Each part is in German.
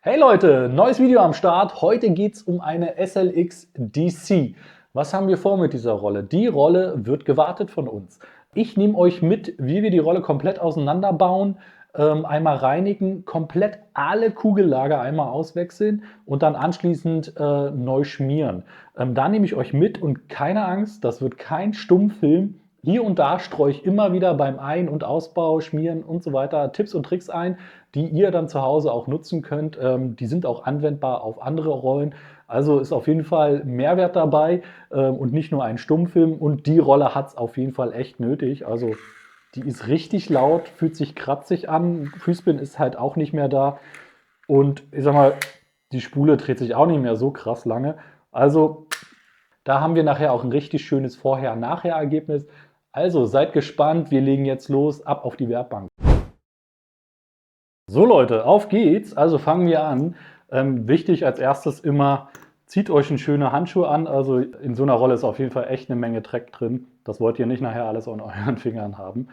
Hey Leute, neues Video am Start. Heute geht es um eine SLX DC. Was haben wir vor mit dieser Rolle? Die Rolle wird gewartet von uns. Ich nehme euch mit, wie wir die Rolle komplett auseinanderbauen, einmal reinigen, komplett alle Kugellager einmal auswechseln und dann anschließend neu schmieren. Da nehme ich euch mit und keine Angst, das wird kein Stummfilm. Hier und da streue ich immer wieder beim Ein- und Ausbau, Schmieren und so weiter Tipps und Tricks ein, die ihr dann zu Hause auch nutzen könnt. Die sind auch anwendbar auf andere Rollen. Also ist auf jeden Fall Mehrwert dabei und nicht nur ein Stummfilm. Und die Rolle hat es auf jeden Fall echt nötig. Also die ist richtig laut, fühlt sich kratzig an. Füßbind ist halt auch nicht mehr da. Und ich sag mal, die Spule dreht sich auch nicht mehr so krass lange. Also da haben wir nachher auch ein richtig schönes Vorher-Nachher-Ergebnis. Also seid gespannt, wir legen jetzt los, ab auf die Werkbank. So Leute, auf geht's. Also fangen wir an. Wichtig als erstes immer, zieht euch eine schöne Handschuhe an. Also in so einer Rolle ist auf jeden Fall echt eine Menge Dreck drin. Das wollt ihr nicht nachher alles an euren Fingern haben.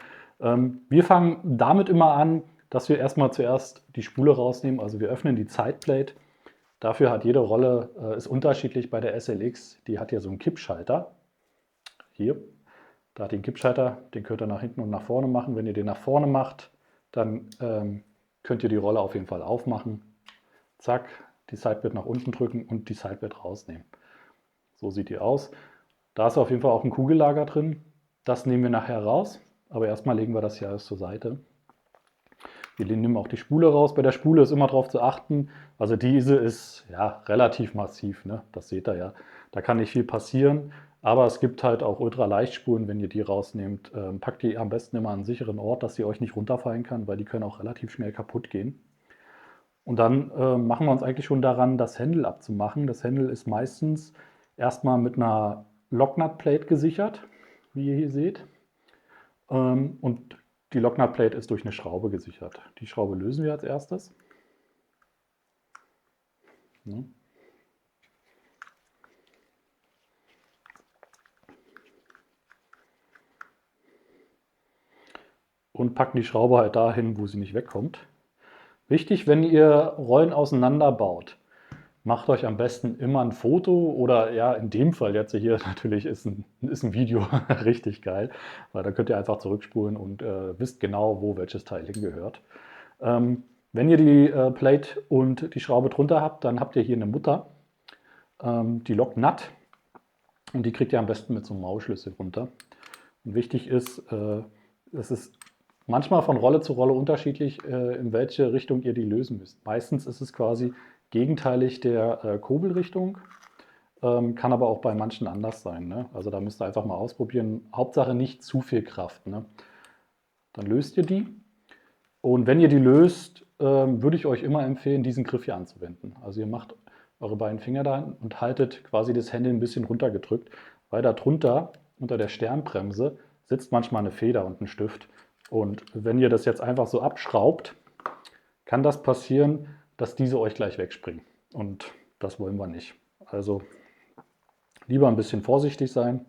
Wir fangen damit immer an, dass wir erstmal zuerst die Spule rausnehmen. Also wir öffnen die Sideplate. Dafür hat jede Rolle, ist unterschiedlich bei der SLX. Die hat ja so einen Kippschalter. Hier, da hat den Kippschalter, den könnt ihr nach hinten und nach vorne machen. Wenn ihr den nach vorne macht, dann könnt ihr die Rolle auf jeden Fall aufmachen. Zack, die Sidebed nach unten drücken und die Sidebed rausnehmen. So sieht die aus. Da ist auf jeden Fall auch ein Kugellager drin. Das nehmen wir nachher raus, aber erstmal legen wir das hier alles zur Seite. Wir nehmen auch die Spule raus. Bei der Spule ist immer darauf zu achten, also diese ist ja relativ massiv, ne? Das seht ihr ja. Da kann nicht viel passieren, aber es gibt halt auch Ultraleihtspulen, wenn ihr die rausnehmt. Packt die am besten immer an einen sicheren Ort, dass sie euch nicht runterfallen kann, weil die können auch relativ schnell kaputt gehen. Und dann machen wir uns eigentlich schon daran, das Händel abzumachen. Das Händel ist meistens erstmal mit einer Locknut-Plate gesichert, wie ihr hier seht. Und die Locknut-Plate ist durch eine Schraube gesichert. Die Schraube lösen wir als erstes. Ja. Und packen die Schraube halt dahin, wo sie nicht wegkommt. Wichtig, wenn ihr Rollen auseinanderbaut, macht euch am besten immer ein Foto oder ja, in dem Fall jetzt hier natürlich ist ein Video richtig geil, weil da könnt ihr einfach zurückspulen und wisst genau, wo welches Teil hingehört. Wenn ihr die Plate und die Schraube drunter habt, dann habt ihr hier eine Mutter, die Locknut, und die kriegt ihr am besten mit so einem Maulschlüssel runter. Und wichtig ist, es ist manchmal von Rolle zu Rolle unterschiedlich, in welche Richtung ihr die lösen müsst. Meistens ist es quasi gegenteilig der Kurbelrichtung, kann aber auch bei manchen anders sein. Ne? Also da müsst ihr einfach mal ausprobieren. Hauptsache nicht zu viel Kraft. Ne? Dann löst ihr die. Und wenn ihr die löst, würde ich euch immer empfehlen, diesen Griff hier anzuwenden. Also ihr macht eure beiden Finger da und haltet quasi das Händel ein bisschen runtergedrückt, weil da drunter, unter der Sternbremse, sitzt manchmal eine Feder und ein Stift. Und wenn ihr das jetzt einfach so abschraubt, kann das passieren, dass diese euch gleich wegspringen. Und das wollen wir nicht. Also lieber ein bisschen vorsichtig sein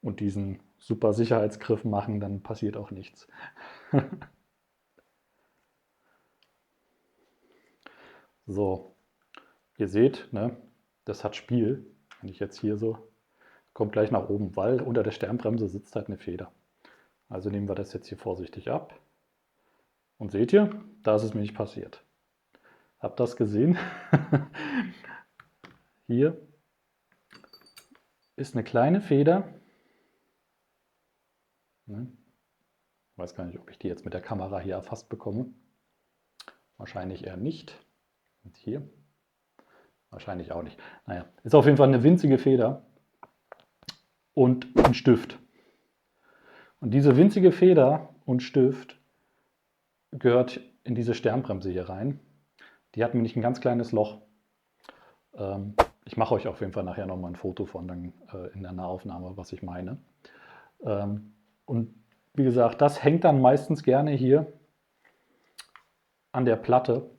und diesen super Sicherheitsgriff machen, dann passiert auch nichts. So, ihr seht, ne, das hat Spiel. Wenn ich jetzt hier so, kommt gleich nach oben, weil unter der Sternbremse sitzt halt eine Feder. Also nehmen wir das jetzt hier vorsichtig ab. Und seht ihr, da ist es mir nicht passiert. Habt ihr das gesehen? Hier ist eine kleine Feder. Ich weiß gar nicht, ob ich die jetzt mit der Kamera hier erfasst bekomme. Wahrscheinlich eher nicht. Und hier wahrscheinlich auch nicht. Naja, ist auf jeden Fall eine winzige Feder und ein Stift. Und diese winzige Feder und Stift gehört in diese Sternbremse hier rein. Die hat nämlich ein ganz kleines Loch. Ich mache euch auf jeden Fall nachher nochmal ein Foto von dann in der Nahaufnahme, was ich meine. Und wie gesagt, das hängt dann meistens gerne hier an der Platte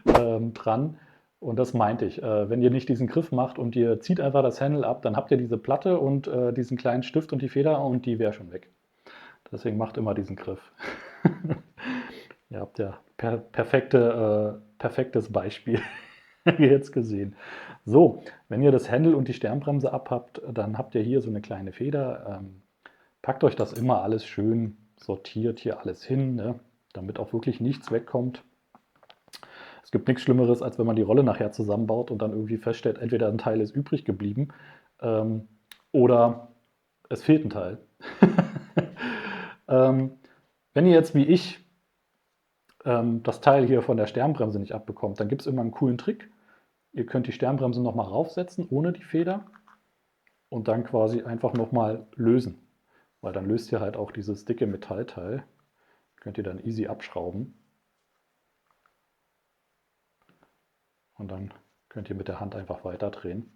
dran. Und das meinte ich. Wenn ihr nicht diesen Griff macht und ihr zieht einfach das Händel ab, dann habt ihr diese Platte und diesen kleinen Stift und die Feder und die wäre schon weg. Deswegen macht immer diesen Griff. Ihr habt ja perfektes Beispiel jetzt gesehen. So, wenn ihr das Händel und die Sternbremse abhabt, dann habt ihr hier so eine kleine Feder. Packt euch das immer alles schön sortiert hier alles hin, ne, damit auch wirklich nichts wegkommt. Es gibt nichts Schlimmeres, als wenn man die Rolle nachher zusammenbaut und dann irgendwie feststellt, entweder ein Teil ist übrig geblieben oder es fehlt ein Teil. Wenn ihr jetzt wie ich das Teil hier von der Sternbremse nicht abbekommt, dann gibt es immer einen coolen Trick. Ihr könnt die Sternbremse nochmal raufsetzen, ohne die Feder und dann quasi einfach nochmal lösen. Weil dann löst ihr halt auch dieses dicke Metallteil. Könnt ihr dann easy abschrauben. Und dann könnt ihr mit der Hand einfach weiter drehen.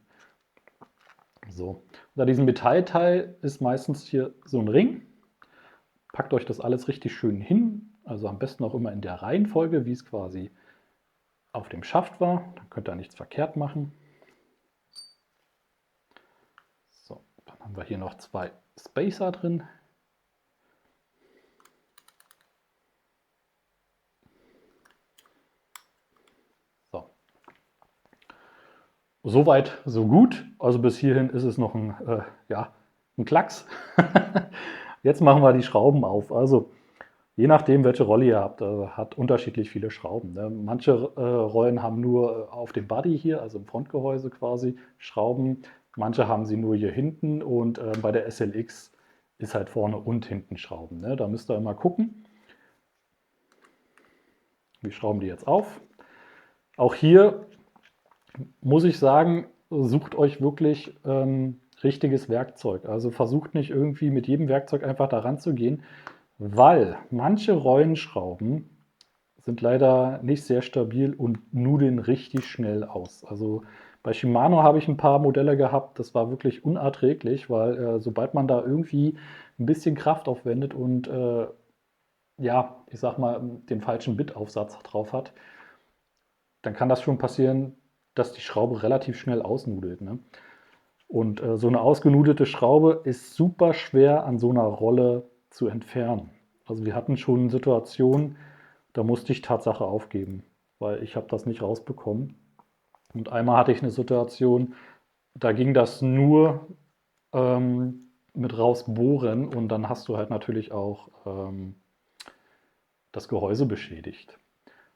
So, unter diesem Metallteil ist meistens hier so ein Ring. Packt euch das alles richtig schön hin, also am besten auch immer in der Reihenfolge, wie es quasi auf dem Schaft war. Dann könnt ihr nichts verkehrt machen. So, dann haben wir hier noch 2 Spacer drin. Soweit, so gut. Also bis hierhin ist es noch ein Klacks. Jetzt machen wir die Schrauben auf. Also je nachdem, welche Rolle ihr habt, hat unterschiedlich viele Schrauben. Ne? Manche Rollen haben nur auf dem Body hier, also im Frontgehäuse quasi, Schrauben. Manche haben sie nur hier hinten und bei der SLX ist halt vorne und hinten Schrauben. Ne? Da müsst ihr immer gucken. Wir schrauben die jetzt auf. Auch hier muss ich sagen, sucht euch wirklich richtiges Werkzeug. Also versucht nicht irgendwie mit jedem Werkzeug einfach da ranzugehen, weil manche Rollenschrauben sind leider nicht sehr stabil und nudeln richtig schnell aus. Also bei Shimano habe ich ein paar Modelle gehabt, das war wirklich unerträglich, weil sobald man da irgendwie ein bisschen Kraft aufwendet und ich sag mal, den falschen Bitaufsatz drauf hat, dann kann das schon passieren, dass die Schraube relativ schnell ausnudelt. Ne? Und so eine ausgenudelte Schraube ist super schwer an so einer Rolle zu entfernen. Also wir hatten schon Situationen, da musste ich Tatsache aufgeben, weil ich habe das nicht rausbekommen. Und einmal hatte ich eine Situation, da ging das nur mit rausbohren und dann hast du halt natürlich auch das Gehäuse beschädigt.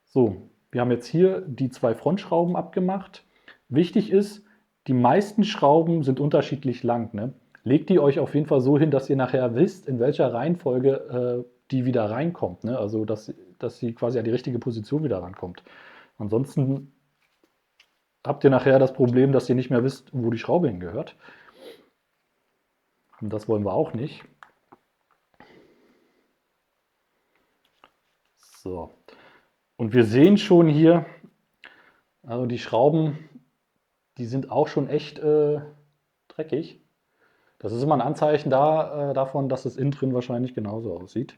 So, wir haben jetzt hier die 2 Frontschrauben abgemacht. Wichtig ist, die meisten Schrauben sind unterschiedlich lang. Ne? Legt die euch auf jeden Fall so hin, dass ihr nachher wisst, in welcher Reihenfolge die wieder reinkommt. Ne? Also, dass sie quasi an die richtige Position wieder rankommt. Ansonsten habt ihr nachher das Problem, dass ihr nicht mehr wisst, wo die Schraube hingehört. Und das wollen wir auch nicht. So. Und wir sehen schon hier, also die Schrauben, die sind auch schon echt dreckig. Das ist immer ein Anzeichen davon, dass es innen drin wahrscheinlich genauso aussieht.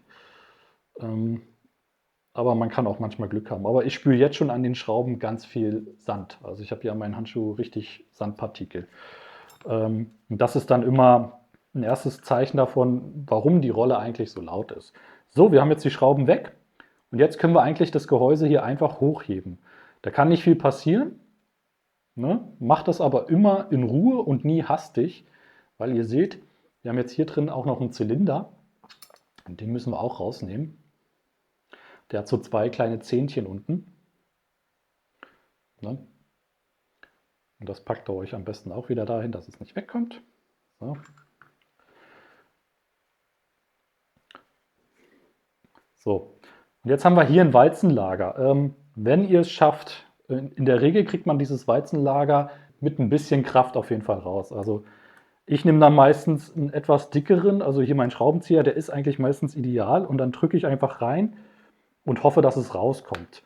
Aber man kann auch manchmal Glück haben. Aber ich spüre jetzt schon an den Schrauben ganz viel Sand. Also ich habe hier an meinen Handschuh richtig Sandpartikel. Und das ist dann immer ein erstes Zeichen davon, warum die Rolle eigentlich so laut ist. So, wir haben jetzt die Schrauben weg. Und jetzt können wir eigentlich das Gehäuse hier einfach hochheben. Da kann nicht viel passieren. Ne? Macht das aber immer in Ruhe und nie hastig, weil ihr seht, wir haben jetzt hier drin auch noch einen Zylinder. Und den müssen wir auch rausnehmen. Der hat so 2 kleine Zähnchen unten. Ne? Und das packt ihr euch am besten auch wieder dahin, dass es nicht wegkommt. So. So, und jetzt haben wir hier ein Weizenlager. Wenn ihr es schafft, in der Regel kriegt man dieses Weizenlager mit ein bisschen Kraft auf jeden Fall raus. Also ich nehme dann meistens einen etwas dickeren, also hier mein Schraubenzieher, der ist eigentlich meistens ideal und dann drücke ich einfach rein und hoffe, dass es rauskommt.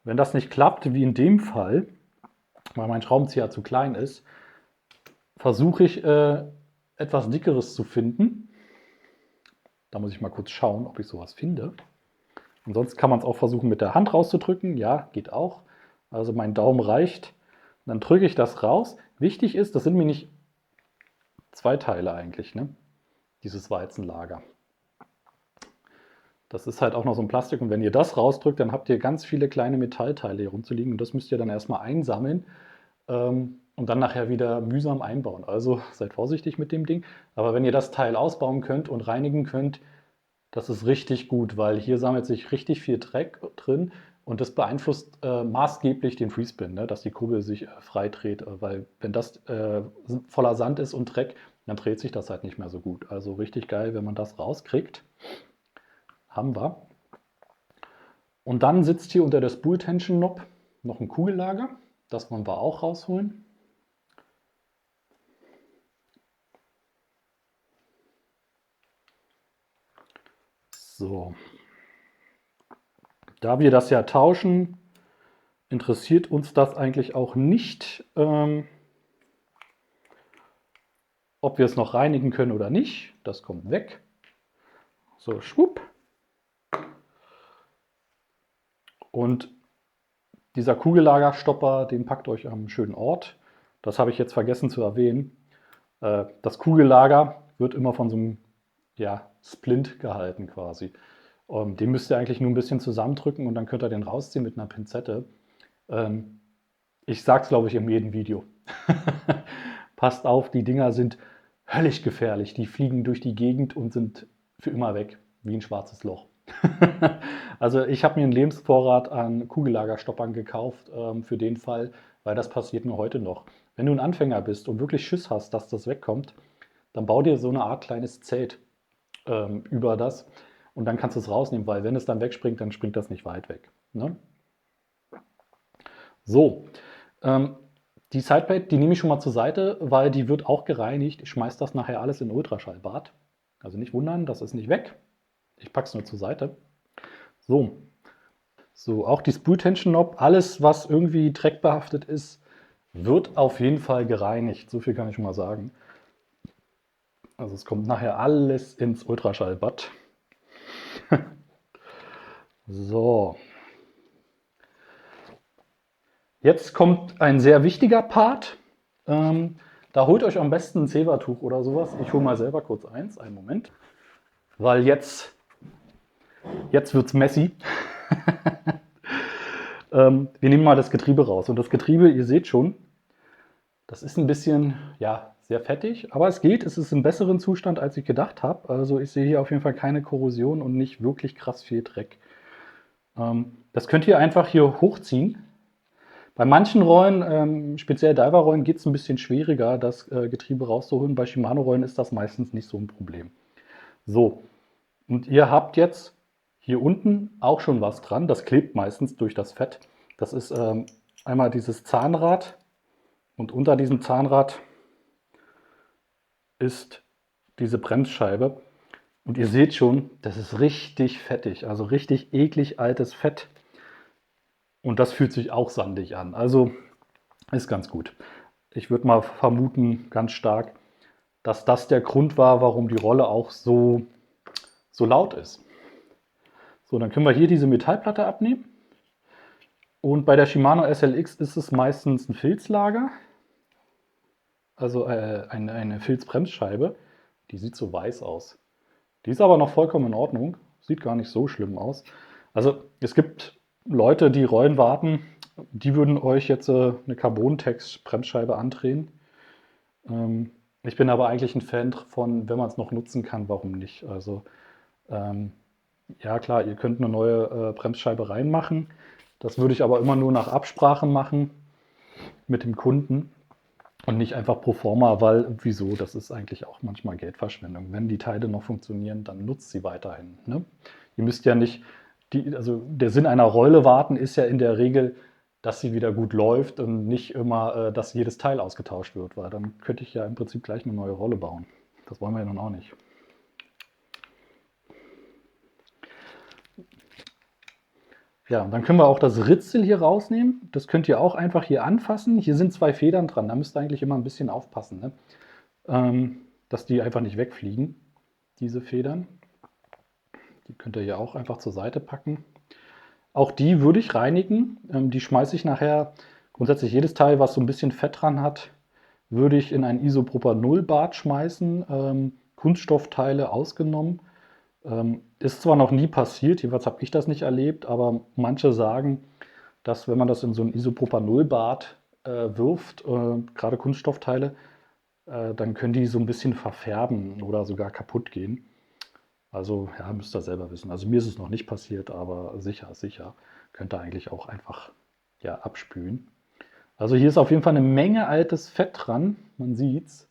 Wenn das nicht klappt, wie in dem Fall, weil mein Schraubenzieher zu klein ist, versuche ich etwas dickeres zu finden. Da muss ich mal kurz schauen, ob ich sowas finde. Ansonsten kann man es auch versuchen mit der Hand rauszudrücken. Ja, geht auch. Also mein Daumen reicht. Dann drücke ich das raus. Wichtig ist, das sind mir nicht 2 Teile eigentlich, ne? Dieses Weizenlager. Das ist halt auch noch so ein Plastik und wenn ihr das rausdrückt, dann habt ihr ganz viele kleine Metallteile hier rumzuliegen und das müsst ihr dann erstmal einsammeln und dann nachher wieder mühsam einbauen. Also seid vorsichtig mit dem Ding. Aber wenn ihr das Teil ausbauen könnt und reinigen könnt, das ist richtig gut, weil hier sammelt sich richtig viel Dreck drin und das beeinflusst maßgeblich den Freespin, ne, dass die Kugel sich frei dreht, weil wenn das voller Sand ist und Dreck, dann dreht sich das halt nicht mehr so gut. Also richtig geil, wenn man das rauskriegt. Haben wir. Und dann sitzt hier unter der Spool Tension Knob noch ein Kugellager. Das wollen wir auch rausholen. So. Da wir das ja tauschen, interessiert uns das eigentlich auch nicht, ob wir es noch reinigen können oder nicht. Das kommt weg. So, schwupp. Und dieser Kugellagerstopper, den packt euch am schönen Ort. Das habe ich jetzt vergessen zu erwähnen. Das Kugellager wird immer von so einem Splint gehalten quasi. Den müsst ihr eigentlich nur ein bisschen zusammendrücken und dann könnt ihr den rausziehen mit einer Pinzette. Ich sage es, glaube ich, in jedem Video. Passt auf, die Dinger sind höllisch gefährlich. Die fliegen durch die Gegend und sind für immer weg, wie ein schwarzes Loch. Also ich habe mir einen Lebensvorrat an Kugellagerstoppern gekauft für den Fall, weil das passiert mir heute noch. Wenn du ein Anfänger bist und wirklich Schiss hast, dass das wegkommt, dann bau dir so eine Art kleines Zelt über das und dann kannst du es rausnehmen, weil wenn es dann wegspringt, dann springt das nicht weit weg. Ne? So, die Sideplate, die nehme ich schon mal zur Seite, weil die wird auch gereinigt. Ich schmeiße das nachher alles in Ultraschallbad. Also nicht wundern, das ist nicht weg. Ich packe es nur zur Seite. So, auch die Spool Tension Knob, alles was irgendwie dreckbehaftet ist, wird auf jeden Fall gereinigt. So viel kann ich schon mal sagen. Also es kommt nachher alles ins Ultraschallbad. So. Jetzt kommt ein sehr wichtiger Part. Da holt euch am besten ein Zebertuch oder sowas. Ich hole mal selber kurz eins, einen Moment. Weil jetzt wird es messy. Wir nehmen mal das Getriebe raus. Und das Getriebe, ihr seht schon, das ist ein bisschen, ja, sehr fettig. Aber es geht, es ist im besseren Zustand, als ich gedacht habe. Also ich sehe hier auf jeden Fall keine Korrosion und nicht wirklich krass viel Dreck. Das könnt ihr einfach hier hochziehen. Bei manchen Rollen, speziell Diver-Rollen, geht es ein bisschen schwieriger, das Getriebe rauszuholen. Bei Shimano-Rollen ist das meistens nicht so ein Problem. So, und ihr habt jetzt hier unten auch schon was dran. Das klebt meistens durch das Fett. Das ist einmal dieses Zahnrad und unter diesem Zahnrad ist diese Bremsscheibe. Und ihr seht schon, das ist richtig fettig, also richtig eklig altes Fett. Und das fühlt sich auch sandig an. Also ist ganz gut. Ich würde mal vermuten, ganz stark, dass das der Grund war, warum die Rolle auch so laut ist. So, dann können wir hier diese Metallplatte abnehmen. Und bei der Shimano SLX ist es meistens ein Filzlager, also eine Filzbremsscheibe. Die sieht so weiß aus. Die ist aber noch vollkommen in Ordnung. Sieht gar nicht so schlimm aus. Also es gibt Leute, die Rollen warten, die würden euch jetzt eine Carbon-Tex-Bremsscheibe andrehen. Ich bin aber eigentlich ein Fan von, wenn man es noch nutzen kann, warum nicht? Also ja klar, ihr könnt eine neue Bremsscheibe reinmachen. Das würde ich aber immer nur nach Absprache machen mit dem Kunden und nicht einfach pro forma, weil wieso, das ist eigentlich auch manchmal Geldverschwendung. Wenn die Teile noch funktionieren, dann nutzt sie weiterhin. Ne? Ihr müsst ja nicht, also der Sinn einer Rolle warten ist ja in der Regel, dass sie wieder gut läuft und nicht immer, dass jedes Teil ausgetauscht wird, weil dann könnte ich ja im Prinzip gleich eine neue Rolle bauen. Das wollen wir ja nun auch nicht. Ja, und dann können wir auch das Ritzel hier rausnehmen. Das könnt ihr auch einfach hier anfassen. Hier sind 2 Federn dran, da müsst ihr eigentlich immer ein bisschen aufpassen, ne? Dass die einfach nicht wegfliegen, diese Federn. Die könnt ihr hier auch einfach zur Seite packen. Auch die würde ich reinigen. Die schmeiße ich nachher, grundsätzlich jedes Teil, was so ein bisschen Fett dran hat, würde ich in ein Isopropanol-Bad schmeißen. Kunststoffteile ausgenommen. Ist zwar noch nie passiert, jedenfalls habe ich das nicht erlebt, aber manche sagen, dass wenn man das in so ein Isopropanolbad wirft, gerade Kunststoffteile, dann können die so ein bisschen verfärben oder sogar kaputt gehen. Also ja, müsst ihr selber wissen. Also mir ist es noch nicht passiert, aber sicher, sicher. Könnt ihr eigentlich auch einfach ja, abspülen. Also hier ist auf jeden Fall eine Menge altes Fett dran. Man sieht's.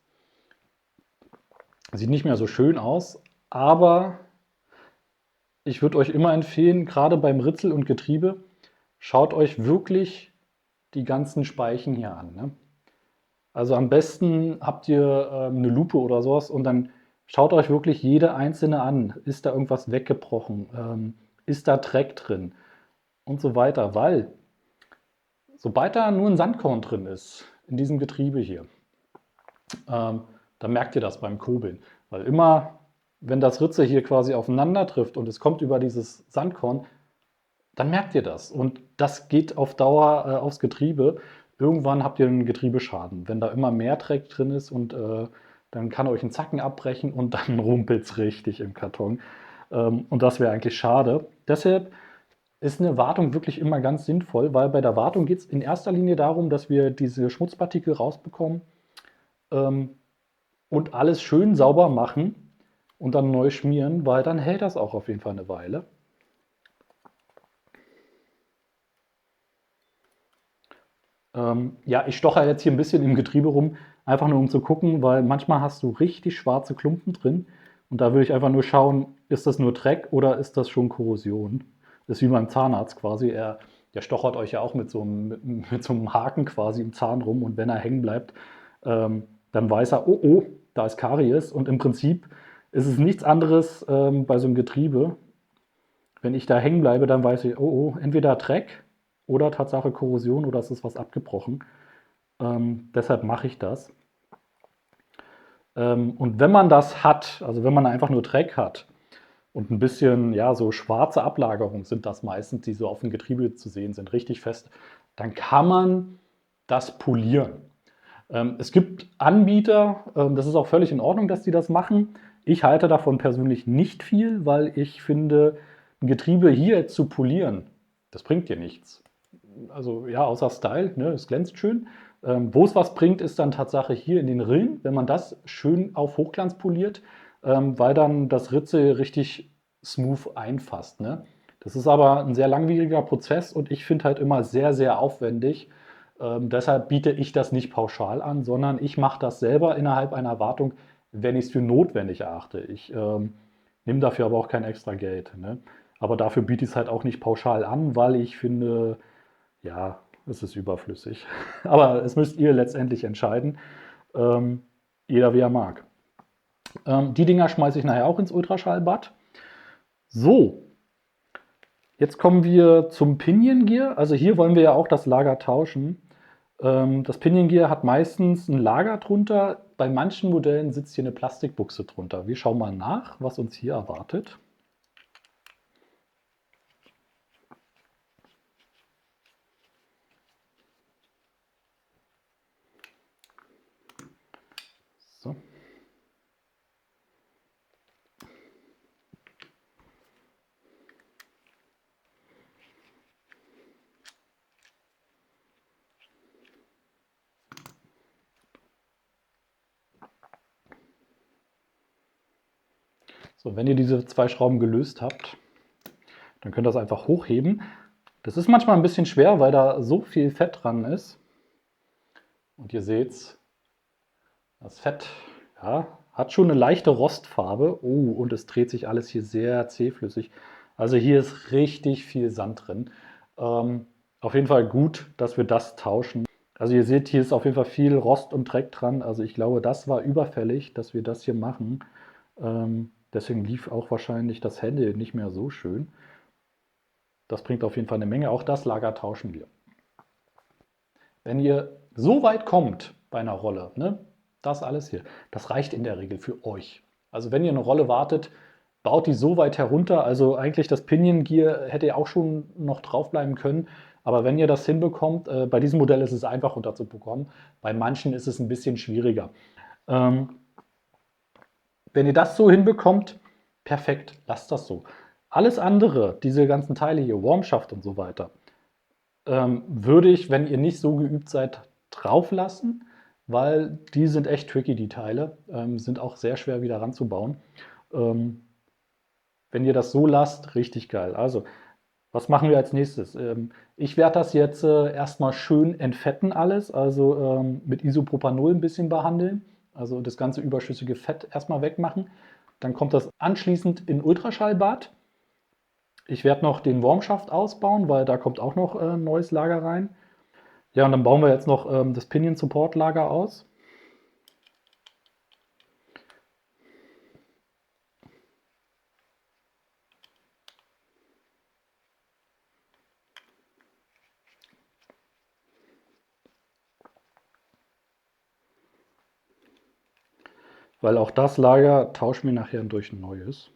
Sieht nicht mehr so schön aus, aber ich würde euch immer empfehlen, gerade beim Ritzel und Getriebe, schaut euch wirklich die ganzen Speichen hier an. Ne? Also am besten habt ihr eine Lupe oder sowas und dann schaut euch wirklich jede einzelne an. Ist da irgendwas weggebrochen? Ist da Dreck drin? Und so weiter. Weil sobald da nur ein Sandkorn drin ist, in diesem Getriebe hier, dann merkt ihr das beim Kurbeln. Weil immer, wenn das Ritze hier quasi aufeinander trifft und es kommt über dieses Sandkorn, dann merkt ihr das. Und das geht auf Dauer aufs Getriebe. Irgendwann habt ihr einen Getriebeschaden. Wenn da immer mehr Dreck drin ist und dann kann euch ein Zacken abbrechen und dann rumpelt es richtig im Karton. Und das wäre eigentlich schade. Deshalb ist eine Wartung wirklich immer ganz sinnvoll, weil bei der Wartung geht es in erster Linie darum, dass wir diese Schmutzpartikel rausbekommen ähm, und alles schön sauber machen und dann neu schmieren, weil dann hält das auch auf jeden Fall eine Weile. Ja, ich stocher jetzt hier ein bisschen im Getriebe rum, einfach nur um zu gucken, weil manchmal hast du richtig schwarze Klumpen drin und da würde ich einfach nur schauen, ist das nur Dreck oder ist das schon Korrosion? Das ist wie beim Zahnarzt quasi. Der stochert euch ja auch mit so einem Haken quasi im Zahn rum und wenn er hängen bleibt, dann weiß er, oh, oh, da ist Karies und im Prinzip ist es nichts anderes bei so einem Getriebe. Wenn ich da hängen bleibe, dann weiß ich, oh, oh, entweder Dreck oder Tatsache Korrosion oder es ist was abgebrochen. Deshalb mache ich das. Und wenn man das hat, also wenn man einfach nur Dreck hat und ein bisschen, ja, so schwarze Ablagerungen sind das meistens, die so auf dem Getriebe zu sehen sind, richtig fest, dann kann man das polieren. Es gibt Anbieter, das ist auch völlig in Ordnung, dass die das machen. Ich halte davon persönlich nicht viel, weil ich finde, ein Getriebe hier zu polieren, das bringt dir nichts. Also ja, außer Style, ne, es glänzt schön. Wo es was bringt, ist dann Tatsache hier in den Rillen, wenn man das schön auf Hochglanz poliert, weil dann das Ritze richtig smooth einfasst. Ne? Das ist aber ein sehr langwieriger Prozess und ich finde halt immer sehr, sehr aufwendig. Deshalb biete ich das nicht pauschal an, sondern ich mache das selber innerhalb einer Wartung, wenn ich es für notwendig erachte. Ich nehme dafür aber auch kein extra Geld. Ne? Aber dafür biete ich es halt auch nicht pauschal an, weil ich finde, ja, es ist überflüssig. Aber es müsst ihr letztendlich entscheiden. Ähm, jeder wie er mag. Die Dinger schmeiße ich nachher auch ins Ultraschallbad. So, jetzt kommen wir zum Pinion Gear. Also hier wollen wir ja auch das Lager tauschen. Das Pinion Gear hat meistens ein Lager drunter. Bei manchen Modellen sitzt hier eine Plastikbuchse drunter. Wir schauen mal nach, was uns hier erwartet. So. So, wenn ihr diese zwei Schrauben gelöst habt, dann könnt ihr das einfach hochheben. Das ist manchmal ein bisschen schwer, weil da so viel Fett dran ist. Und ihr seht, das Fett ja, hat schon eine leichte Rostfarbe. Oh, und es dreht sich alles hier sehr zähflüssig. Also hier ist richtig viel Sand drin. Auf jeden Fall gut, dass wir das tauschen. Also ihr seht, hier ist auf jeden Fall viel Rost und Dreck dran. Also ich glaube, das war überfällig, dass wir das hier machen. Deswegen lief auch wahrscheinlich das Handy nicht mehr so schön. Das bringt auf jeden Fall eine Menge. Auch das Lager tauschen wir. Wenn ihr so weit kommt bei einer Rolle, ne, das alles hier, das reicht in der Regel für euch. Also wenn ihr eine Rolle wartet, baut die so weit herunter, also eigentlich das Pinion Gear hätte ja auch schon noch drauf bleiben können, aber wenn ihr das hinbekommt, bei diesem Modell ist es einfach runterzubekommen, bei manchen ist es ein bisschen schwieriger. Ähm, wenn ihr das so hinbekommt, perfekt, lasst das so. Alles andere, diese ganzen Teile hier, Warmschaft und so weiter, würde ich, wenn ihr nicht so geübt seid, drauf lassen, weil die sind echt tricky, die Teile, sind auch sehr schwer wieder ranzubauen. Ähm, Wenn ihr das so lasst, richtig geil. Also, was machen wir als nächstes? Ich werde das jetzt erstmal schön entfetten alles, also mit Isopropanol ein bisschen behandeln, also das ganze überschüssige Fett erstmal wegmachen. Dann kommt das anschließend in Ultraschallbad. Ich werde noch den Warmschaft ausbauen, weil da kommt auch noch ein neues Lager rein. Ja, und dann bauen wir jetzt noch das Pinion Support Lager aus. Weil auch das Lager tauschen wir nachher durch ein neues.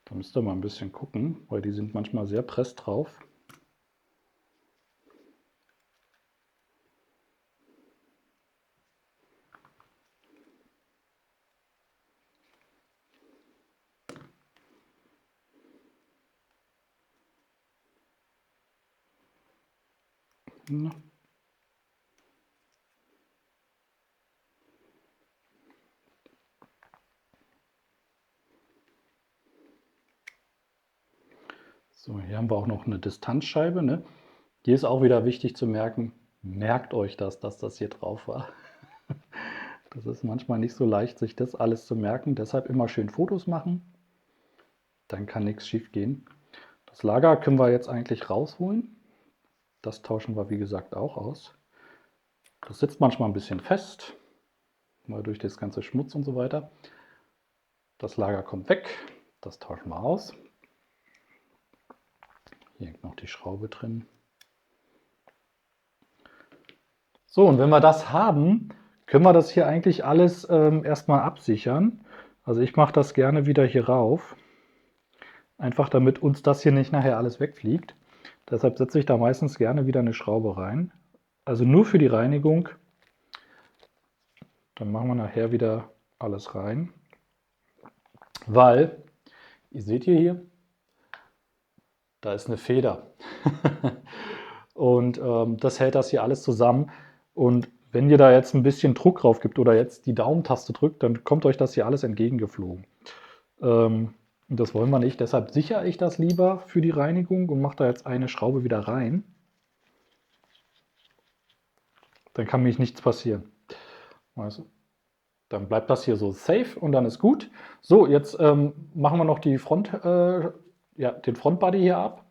Da müsst ihr mal ein bisschen gucken, weil die sind manchmal sehr presst drauf. Na. So, hier haben wir auch noch eine Distanzscheibe. Ne? Hier ist auch wieder wichtig zu merken, merkt euch das, dass das hier drauf war. Das ist manchmal nicht so leicht, sich das alles zu merken. Deshalb immer schön Fotos machen. Dann kann nichts schief gehen. Das Lager können wir jetzt eigentlich rausholen. Das tauschen wir, wie gesagt, auch aus. Das sitzt manchmal ein bisschen fest, mal durch das ganze Schmutz und so weiter. Das Lager kommt weg. Das tauschen wir aus. Hier hängt noch die Schraube drin. So, und wenn wir das haben, können wir das hier eigentlich alles erstmal absichern. Also ich mache das gerne wieder hier rauf. Einfach damit uns das hier nicht nachher alles wegfliegt. Deshalb setze ich da meistens gerne wieder eine Schraube rein. Also nur für die Reinigung. Dann machen wir nachher wieder alles rein. Weil, ihr seht hier, da ist eine Feder. Und das hält das hier alles zusammen. Und wenn ihr da jetzt ein bisschen Druck drauf gibt oder jetzt die Daumentaste drückt, dann kommt euch das hier alles entgegengeflogen. Und das wollen wir nicht. Deshalb sichere ich das lieber für die Reinigung und mache da jetzt eine Schraube wieder rein. Dann kann mir nichts passieren. Also, dann bleibt das hier so safe und dann ist gut. So, jetzt machen wir noch die den Frontbody hier ab,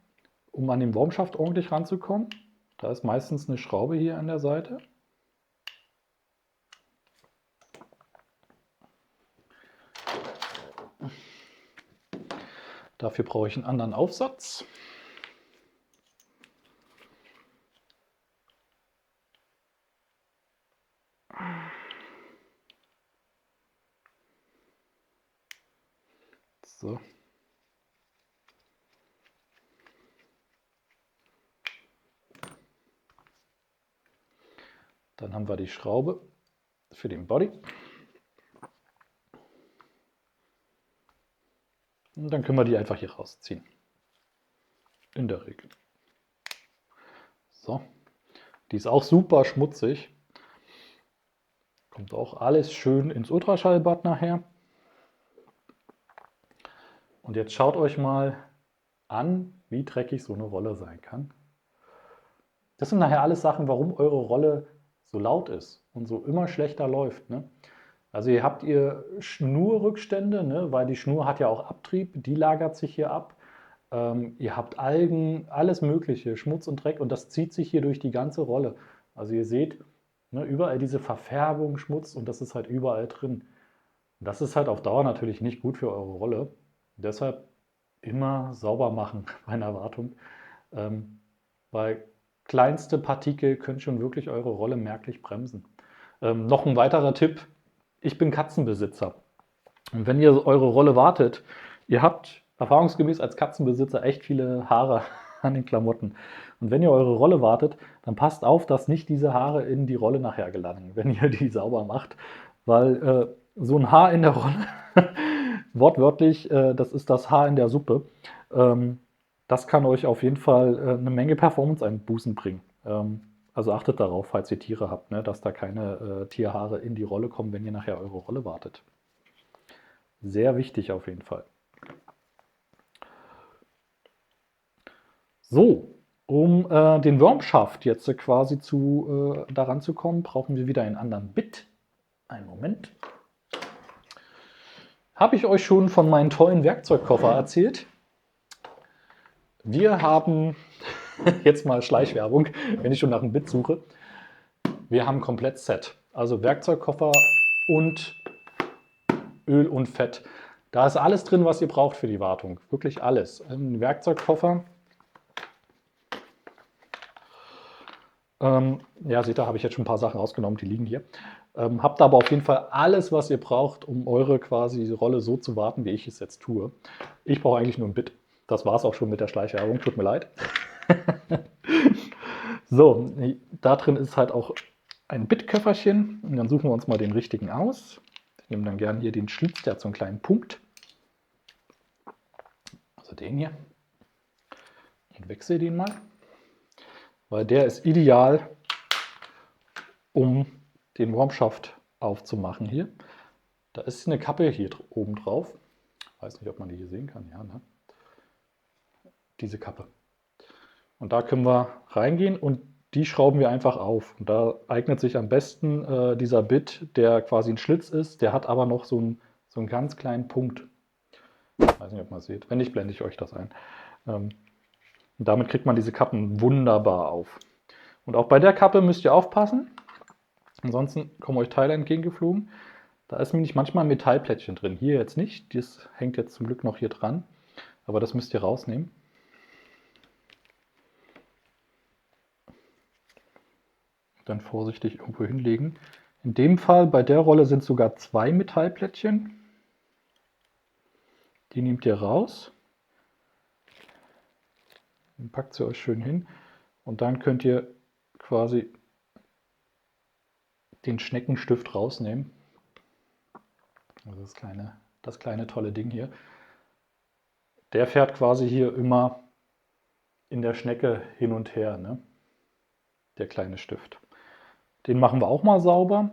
um an den Wurmschaft ordentlich ranzukommen. Da ist meistens eine Schraube hier an der Seite. Dafür brauche ich einen anderen Aufsatz. So. Dann haben wir die Schraube für den Body. Und dann können wir die einfach hier rausziehen. In der Regel. So. Die ist auch super schmutzig. Kommt auch alles schön ins Ultraschallbad nachher. Und jetzt schaut euch mal an, wie dreckig so eine Rolle sein kann. Das sind nachher alles Sachen, warum eure Rolle so laut ist und so immer schlechter läuft. Ne? Also ihr habt Schnurrückstände, ne? Weil die Schnur hat ja auch Abtrieb, die lagert sich hier ab. Ihr habt Algen, alles Mögliche, Schmutz und Dreck und das zieht sich hier durch die ganze Rolle. Also ihr seht, ne, überall diese Verfärbung, Schmutz und das ist halt überall drin. Und das ist halt auf Dauer natürlich nicht gut für eure Rolle. Deshalb immer sauber machen, meine Erwartung. Weil kleinste Partikel können schon wirklich eure Rolle merklich bremsen. Noch ein weiterer Tipp, ich bin Katzenbesitzer. Und wenn ihr eure Rolle wartet, ihr habt erfahrungsgemäß als Katzenbesitzer echt viele Haare an den Klamotten. Und wenn ihr eure Rolle wartet, dann passt auf, dass nicht diese Haare in die Rolle nachher gelangen, wenn ihr die sauber macht. Weil so ein Haar in der Rolle, wortwörtlich, das ist das Haar in der Suppe. Das kann euch auf jeden Fall eine Menge Performance-Einbußen bringen. Also achtet darauf, falls ihr Tiere habt, ne, dass da keine Tierhaare in die Rolle kommen, wenn ihr nachher eure Rolle wartet. Sehr wichtig auf jeden Fall. So, um den Wurmschaft jetzt quasi daran zu kommen, brauchen wir wieder einen anderen Bit. Einen Moment. Habe ich euch schon von meinem tollen Werkzeugkoffer erzählt? Wir haben, jetzt mal Schleichwerbung, wenn ich schon nach einem Bit suche, wir haben komplett Set. Also Werkzeugkoffer und Öl und Fett. Da ist alles drin, was ihr braucht für die Wartung. Wirklich alles. Ein Werkzeugkoffer. Ja, seht ihr, habe ich jetzt schon ein paar Sachen rausgenommen, die liegen hier. Habt aber auf jeden Fall alles, was ihr braucht, um eure quasi Rolle so zu warten, wie ich es jetzt tue. Ich brauche eigentlich nur ein Bit. Das war es auch schon mit der Schleichwerbung, tut mir leid. So, da drin ist halt auch ein Bitköfferchen. Und dann suchen wir uns mal den richtigen aus. Ich nehme dann gerne hier den Schlitz, der hat so einen kleinen Punkt. Also den hier. Und wechsle den mal. Weil der ist ideal, um den Wurmschaft aufzumachen hier. Da ist eine Kappe hier oben drauf. Ich weiß nicht, ob man die hier sehen kann. Ja, ne? Diese Kappe. Und da können wir reingehen und die schrauben wir einfach auf. Und da eignet sich am besten dieser Bit, der quasi ein Schlitz ist. Der hat aber noch so einen ganz kleinen Punkt. Ich weiß nicht, ob man es sieht. Wenn nicht, blende ich euch das ein. Und damit kriegt man diese Kappen wunderbar auf. Und auch bei der Kappe müsst ihr aufpassen. Ansonsten kommen euch Teile entgegengeflogen. Da ist nämlich manchmal ein Metallplättchen drin. Hier jetzt nicht. Das hängt jetzt zum Glück noch hier dran. Aber das müsst ihr rausnehmen. Dann vorsichtig irgendwo hinlegen. In dem Fall, bei der Rolle sind sogar 2 Metallplättchen. Die nehmt ihr raus. Dann packt sie euch schön hin. Und dann könnt ihr quasi den Schneckenstift rausnehmen. Also das kleine tolle Ding hier. Der fährt quasi hier immer in der Schnecke hin und her, ne? Der kleine Stift. Den machen wir auch mal sauber,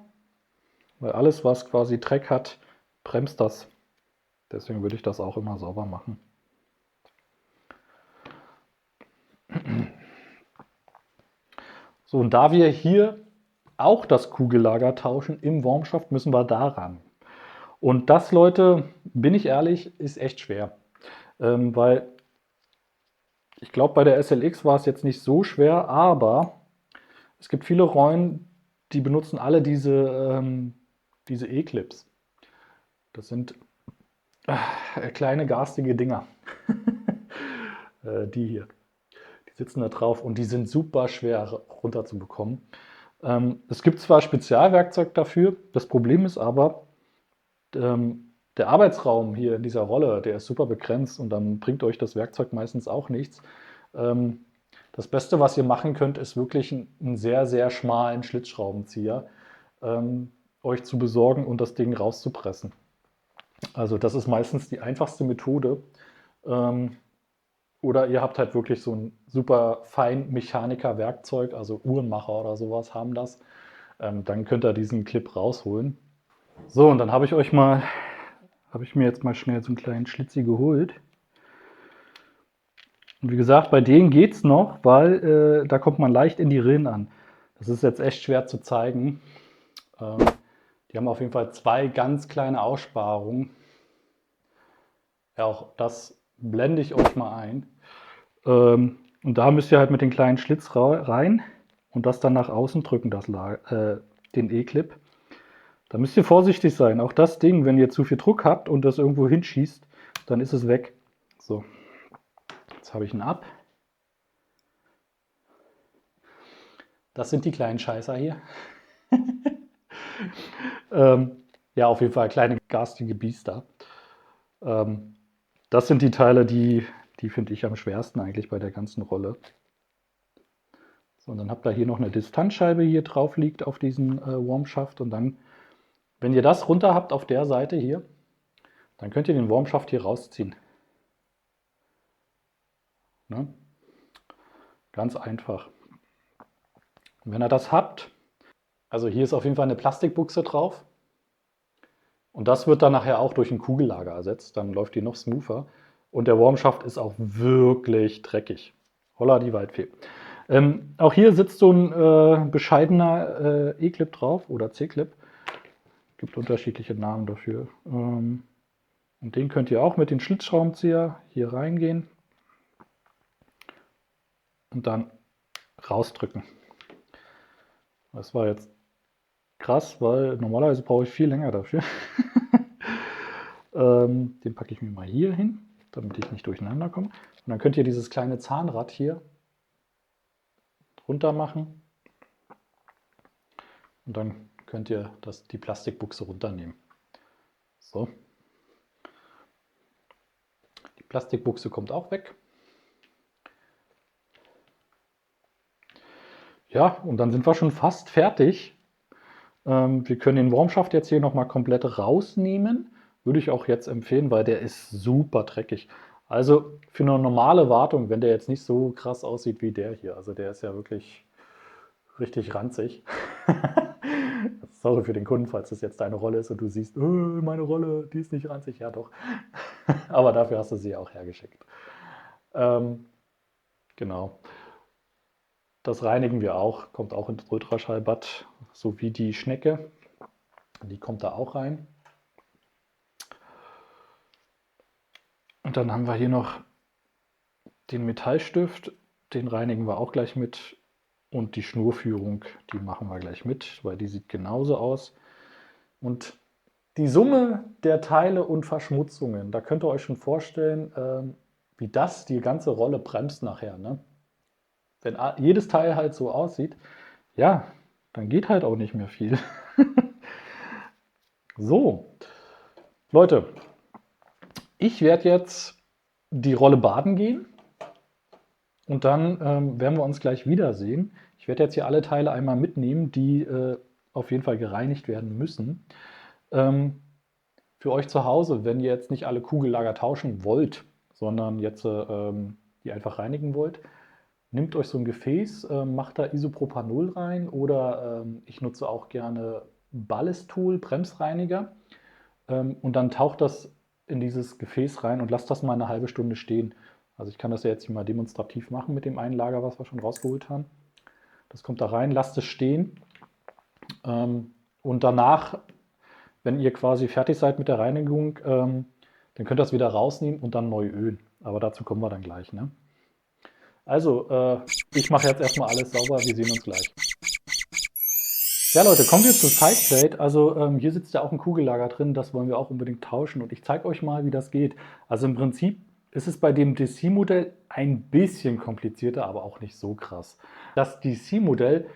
weil alles, was quasi Dreck hat, bremst das. Deswegen würde ich das auch immer sauber machen. So, und da wir hier auch das Kugellager tauschen im Wurmschaft, müssen wir daran. Und das, Leute, bin ich ehrlich, ist echt schwer. Weil ich glaube, bei der SLX war es jetzt nicht so schwer, aber es gibt viele Rollen, die benutzen alle diese E-Clips. Das sind kleine garstige Dinger. Die hier. Die sitzen da drauf und die sind super schwer runterzubekommen. Es gibt zwar Spezialwerkzeug dafür, das Problem ist aber, der Arbeitsraum hier in dieser Rolle, der ist super begrenzt und dann bringt euch das Werkzeug meistens auch nichts. Das Beste, was ihr machen könnt, ist wirklich einen sehr, sehr schmalen Schlitzschraubenzieher euch zu besorgen und das Ding rauszupressen. Also das ist meistens die einfachste Methode. Oder ihr habt halt wirklich so ein super Feinmechaniker-Werkzeug, also Uhrenmacher oder sowas haben das. Dann könnt ihr diesen Clip rausholen. So, und dann habe ich mir jetzt mal schnell so einen kleinen Schlitzi geholt. Und wie gesagt, bei denen geht es noch, weil da kommt man leicht in die Rillen an. Das ist jetzt echt schwer zu zeigen. Die haben auf jeden Fall 2 ganz kleine Aussparungen. Ja, auch das blende ich euch mal ein. Und da müsst ihr halt mit dem kleinen Schlitz rein und das dann nach außen drücken, den E-Clip. Da müsst ihr vorsichtig sein. Auch das Ding, wenn ihr zu viel Druck habt und das irgendwo hinschießt, dann ist es weg. So, jetzt habe ich ihn ab. Das sind die kleinen Scheißer hier. Ja, auf jeden Fall kleine garstige Biester. Das sind die Teile, die Die finde ich am schwersten eigentlich bei der ganzen Rolle. So, und dann habt ihr hier noch eine Distanzscheibe hier drauf liegt auf diesen Wurmschaft. Und dann, wenn ihr das runter habt auf der Seite hier, dann könnt ihr den Wurmschaft hier rausziehen. Ne? Ganz einfach. Und wenn ihr das habt, also hier ist auf jeden Fall eine Plastikbuchse drauf. Und das wird dann nachher auch durch ein Kugellager ersetzt. Dann läuft die noch smoother. Und der Wurmschaft ist auch wirklich dreckig. Holla die Waldfee. Auch hier sitzt so ein bescheidener E-Clip drauf oder C-Clip. Gibt unterschiedliche Namen dafür. Und den könnt ihr auch mit dem Schlitzschraubenzieher hier reingehen und dann rausdrücken. Das war jetzt krass, weil normalerweise brauche ich viel länger dafür. Den packe ich mir mal hier hin, damit ich nicht durcheinander komme. Und dann könnt ihr dieses kleine Zahnrad hier runter machen. Und dann könnt ihr die Plastikbuchse runternehmen. So. Die Plastikbuchse kommt auch weg. Ja, und dann sind wir schon fast fertig. Wir können den Wurmschaft jetzt hier nochmal komplett rausnehmen. Würde ich auch jetzt empfehlen, weil der ist super dreckig. Also für eine normale Wartung, wenn der jetzt nicht so krass aussieht wie der hier, also der ist ja wirklich richtig ranzig. Sorry für den Kunden, falls das jetzt deine Rolle ist und du siehst, meine Rolle, die ist nicht ranzig. Ja doch, aber dafür hast du sie auch hergeschickt. Genau. Das reinigen wir auch, kommt auch ins Ultraschallbad, so wie die Schnecke. Die kommt da auch rein. Und dann haben wir hier noch den Metallstift, den reinigen wir auch gleich mit. Und die Schnurführung, die machen wir gleich mit, weil die sieht genauso aus. Und die Summe der Teile und Verschmutzungen, da könnt ihr euch schon vorstellen, wie das die ganze Rolle bremst nachher. Ne? Wenn jedes Teil halt so aussieht, ja, dann geht halt auch nicht mehr viel. So, Leute, ich werde jetzt die Rolle baden gehen und dann werden wir uns gleich wiedersehen. Ich werde jetzt hier alle Teile einmal mitnehmen, die auf jeden Fall gereinigt werden müssen. Für euch zu Hause, wenn ihr jetzt nicht alle Kugellager tauschen wollt, sondern jetzt die einfach reinigen wollt, nehmt euch so ein Gefäß, macht da Isopropanol rein oder ich nutze auch gerne Ballistol, Bremsreiniger und dann taucht das in dieses Gefäß rein und lasst das mal eine halbe Stunde stehen. Also ich kann das ja jetzt hier mal demonstrativ machen mit dem einen Lager, was wir schon rausgeholt haben. Das kommt da rein, lasst es stehen und danach, wenn ihr quasi fertig seid mit der Reinigung, dann könnt ihr das wieder rausnehmen und dann neu ölen. Aber dazu kommen wir dann gleich. Ne? Also, ich mache jetzt erstmal alles sauber, wir sehen uns gleich. Ja Leute, kommen wir zur Sideplate. Also hier sitzt ja auch ein Kugellager drin, das wollen wir auch unbedingt tauschen und ich zeige euch mal, wie das geht. Also im Prinzip ist es bei dem DC-Modell ein bisschen komplizierter, aber auch nicht so krass. Das DC-Modell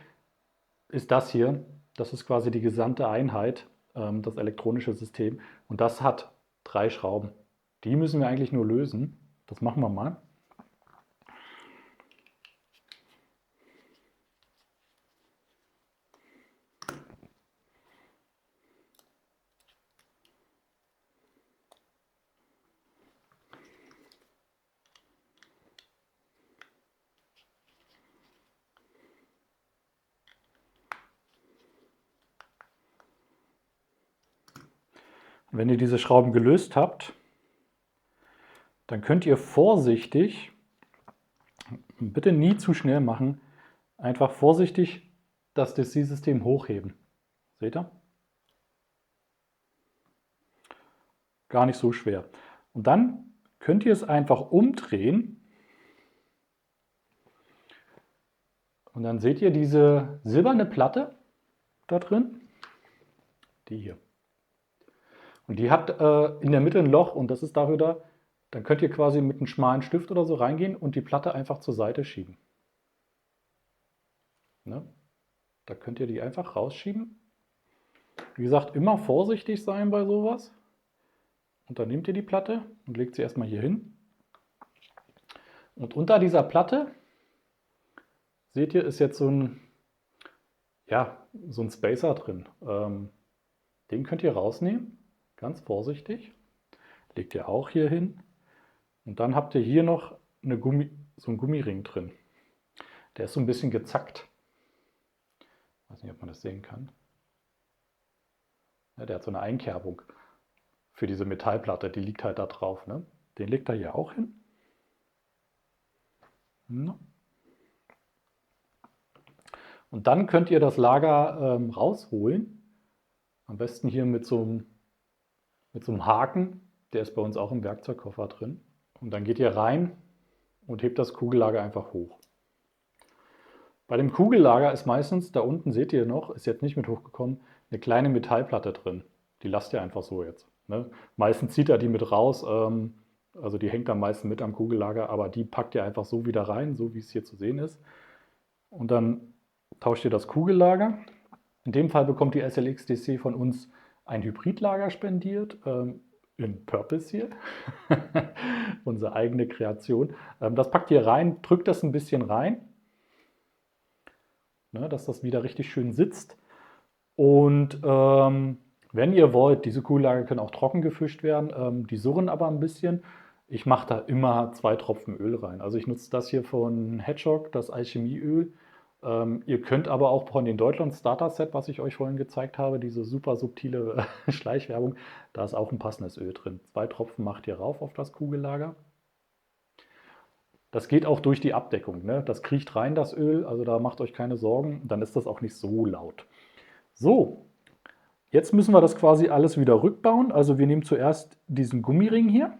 ist das hier, das ist quasi die gesamte Einheit, das elektronische System und das hat 3 Schrauben. Die müssen wir eigentlich nur lösen. Das machen wir mal. Wenn ihr diese Schrauben gelöst habt, dann könnt ihr vorsichtig, bitte nie zu schnell machen, einfach vorsichtig das DC-System hochheben. Seht ihr? Gar nicht so schwer. Und dann könnt ihr es einfach umdrehen und dann seht ihr diese silberne Platte da drin, die hier. Und die hat in der Mitte ein Loch und das ist dafür da, dann könnt ihr quasi mit einem schmalen Stift oder so reingehen und die Platte einfach zur Seite schieben. Ne? Da könnt ihr die einfach rausschieben. Wie gesagt, immer vorsichtig sein bei sowas. Und dann nehmt ihr die Platte und legt sie erstmal hier hin. Und unter dieser Platte, seht ihr, ist jetzt so ein, ja, so ein Spacer drin. Den könnt ihr rausnehmen, ganz vorsichtig. Legt ihr auch hier hin. Und dann habt ihr hier noch so einen Gummiring drin. Der ist so ein bisschen gezackt. Ich weiß nicht, ob man das sehen kann. Ja, der hat so eine Einkerbung für diese Metallplatte, die liegt halt da drauf. Ne? Den legt ihr hier auch hin. Und dann könnt ihr das Lager rausholen. Am besten hier mit so einem Haken. Der ist bei uns auch im Werkzeugkoffer drin. Und dann geht ihr rein und hebt das Kugellager einfach hoch. Bei dem Kugellager ist meistens, da unten seht ihr noch, ist jetzt nicht mit hochgekommen, eine kleine Metallplatte drin. Die lasst ihr einfach so jetzt. Ne? Meistens zieht er die mit raus, also die hängt am meisten mit am Kugellager, aber die packt ihr einfach so wieder rein, so wie es hier zu sehen ist. Und dann tauscht ihr das Kugellager. In dem Fall bekommt die SLX-DC von uns ein Hybridlager spendiert, in Purpose hier, unsere eigene Kreation. Das packt ihr rein, drückt das ein bisschen rein, ne, dass das wieder richtig schön sitzt. Und wenn ihr wollt, diese Kugellager können auch trocken gefischt werden, die surren aber ein bisschen. Ich mache da immer 2 Tropfen Öl rein. Also ich nutze das hier von Hedgehog, das Alchemieöl. Ihr könnt aber auch von den Deutschland Starter Set, was ich euch vorhin gezeigt habe, diese super subtile Schleichwerbung, da ist auch ein passendes Öl drin. 2 Tropfen macht ihr rauf auf das Kugellager. Das geht auch durch die Abdeckung, ne? Das kriecht rein, das Öl, also da macht euch keine Sorgen, dann ist das auch nicht so laut. So, jetzt müssen wir das quasi alles wieder rückbauen. Also wir nehmen zuerst diesen Gummiring hier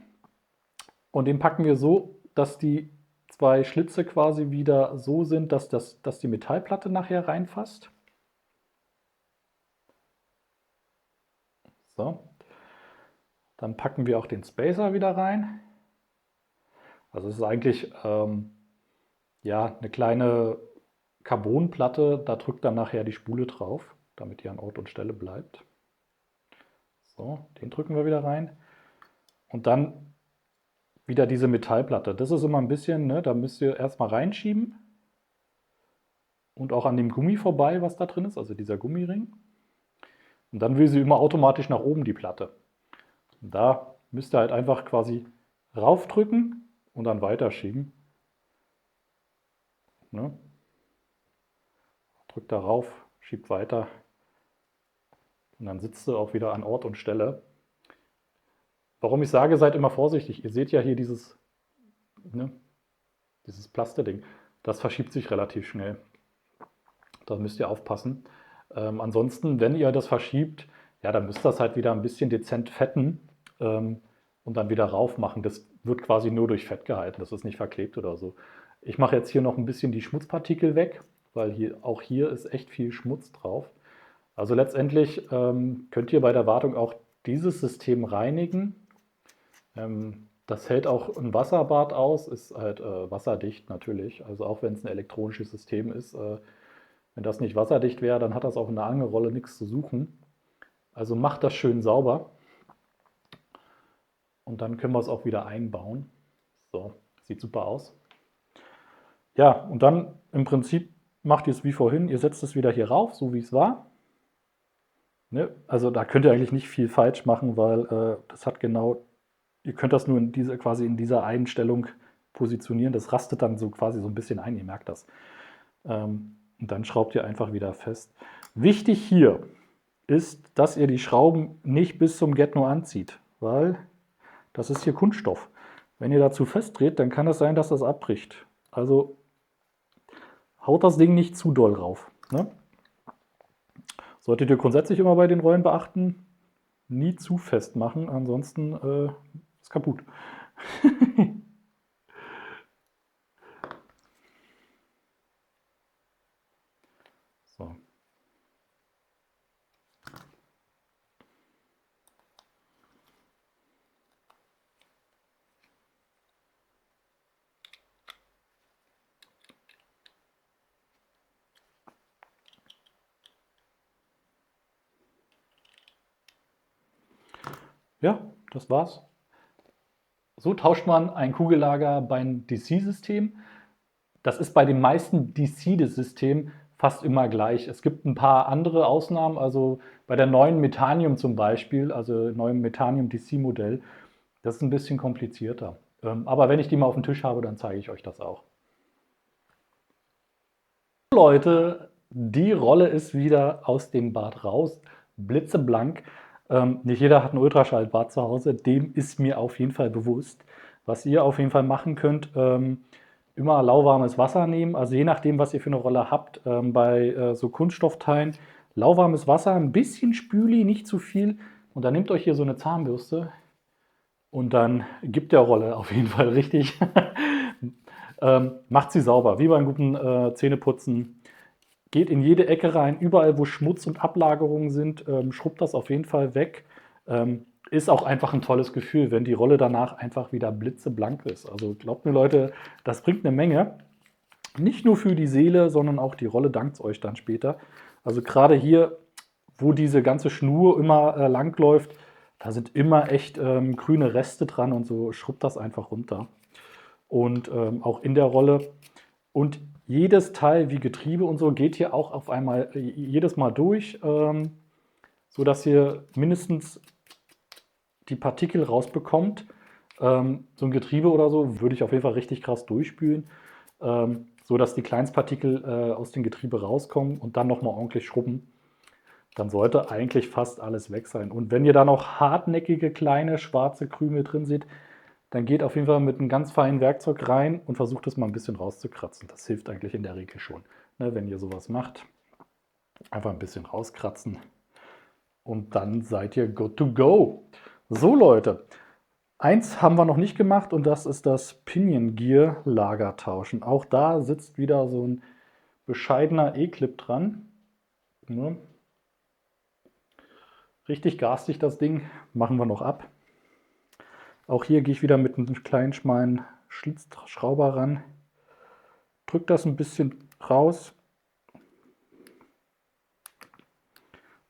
und den packen wir so, dass die 2 Schlitze quasi wieder so sind, dass die Metallplatte nachher reinfasst. So. Dann packen wir auch den Spacer wieder rein. Also es ist eigentlich ja, eine kleine Carbonplatte, da drückt dann nachher die Spule drauf, damit die an Ort und Stelle bleibt. So, den drücken wir wieder rein. Und dann wieder diese Metallplatte. Das ist immer ein bisschen, ne, da müsst ihr erstmal reinschieben. Und auch an dem Gummi vorbei, was da drin ist, also dieser Gummiring. Und dann will sie immer automatisch nach oben, die Platte. Und da müsst ihr halt einfach quasi raufdrücken und dann weiterschieben. Ne? Drückt da rauf, schiebt weiter. Und dann sitzt sie auch wieder an Ort und Stelle. Warum ich sage, seid immer vorsichtig. Ihr seht ja hier dieses, ne, dieses Plasteding. Das verschiebt sich relativ schnell. Da müsst ihr aufpassen. Ansonsten, wenn ihr das verschiebt, ja, dann müsst ihr das halt wieder ein bisschen dezent fetten und dann wieder rauf machen. Das wird quasi nur durch Fett gehalten. Das ist nicht verklebt oder so. Ich mache jetzt hier noch ein bisschen die Schmutzpartikel weg, weil auch hier ist echt viel Schmutz drauf. Also letztendlich könnt ihr bei der Wartung auch dieses System reinigen. Das hält auch ein Wasserbad aus, ist halt wasserdicht natürlich. Also auch wenn es ein elektronisches System ist, wenn das nicht wasserdicht wäre, dann hat das auch in der Angelrolle nichts zu suchen. Also macht das schön sauber. Und dann können wir es auch wieder einbauen. So, sieht super aus. Ja, und dann im Prinzip macht ihr es wie vorhin. Ihr setzt es wieder hier rauf, so wie es war. Ne? Also da könnt ihr eigentlich nicht viel falsch machen, weil das hat genau, ihr könnt das nur quasi in dieser Einstellung positionieren. Das rastet dann so quasi so ein bisschen ein, ihr merkt das. Und dann schraubt ihr einfach wieder fest. Wichtig hier ist, dass ihr die Schrauben nicht bis zum Get-No anzieht, weil das ist hier Kunststoff. Wenn ihr dazu festdreht, dann kann es sein, dass das abbricht. Also haut das Ding nicht zu doll rauf. Ne? Solltet ihr grundsätzlich immer bei den Rollen beachten, nie zu fest machen, ansonsten ist kaputt. So. Ja, das war's. So tauscht man ein Kugellager beim DC-System. Das ist bei den meisten DC-Systemen fast immer gleich. Es gibt ein paar andere Ausnahmen, also bei der neuen Metanium zum Beispiel, also neuem Metanium DC-Modell, das ist ein bisschen komplizierter. Aber wenn ich die mal auf dem Tisch habe, dann zeige ich euch das auch. Leute, die Rolle ist wieder aus dem Bad raus, blitzeblank. Nicht jeder hat ein Ultraschallbad zu Hause, dem ist mir auf jeden Fall bewusst. Was ihr auf jeden Fall machen könnt, immer lauwarmes Wasser nehmen, also je nachdem, was ihr für eine Rolle habt, bei so Kunststoffteilen, lauwarmes Wasser, ein bisschen Spüli, nicht zu viel, und dann nehmt euch hier so eine Zahnbürste und dann gibt der Rolle auf jeden Fall richtig. Macht sie sauber, wie beim guten Zähneputzen. Geht in jede Ecke rein, überall wo Schmutz und Ablagerungen sind, schrubbt das auf jeden Fall weg. Ist auch einfach ein tolles Gefühl, wenn die Rolle danach einfach wieder blitzeblank ist. Also glaubt mir Leute, das bringt eine Menge. Nicht nur für die Seele, sondern auch die Rolle dankt es euch dann später. Also gerade hier, wo diese ganze Schnur immer lang läuft, da sind immer echt grüne Reste dran und so, schrubbt das einfach runter. Und auch in der Rolle. Und jedes Teil wie Getriebe und so geht hier auch auf einmal jedes Mal durch, sodass ihr mindestens die Partikel rausbekommt. So ein Getriebe oder so würde ich auf jeden Fall richtig krass durchspülen, sodass die Kleinstpartikel aus dem Getriebe rauskommen und dann nochmal ordentlich schrubben. Dann sollte eigentlich fast alles weg sein. Und wenn ihr da noch hartnäckige kleine schwarze Krümel drin seht, dann geht auf jeden Fall mit einem ganz feinen Werkzeug rein und versucht es mal ein bisschen rauszukratzen. Das hilft eigentlich in der Regel schon. Ne, wenn ihr sowas macht, einfach ein bisschen rauskratzen und dann seid ihr good to go. So Leute, eins haben wir noch nicht gemacht und das ist das Pinion Gear Lager tauschen. Auch da sitzt wieder so ein bescheidener E-Clip dran. Ne? Richtig garstig das Ding, machen wir noch ab. Auch hier gehe ich wieder mit einem kleinen, schmalen Schlitzschrauber ran. Drücke das ein bisschen raus,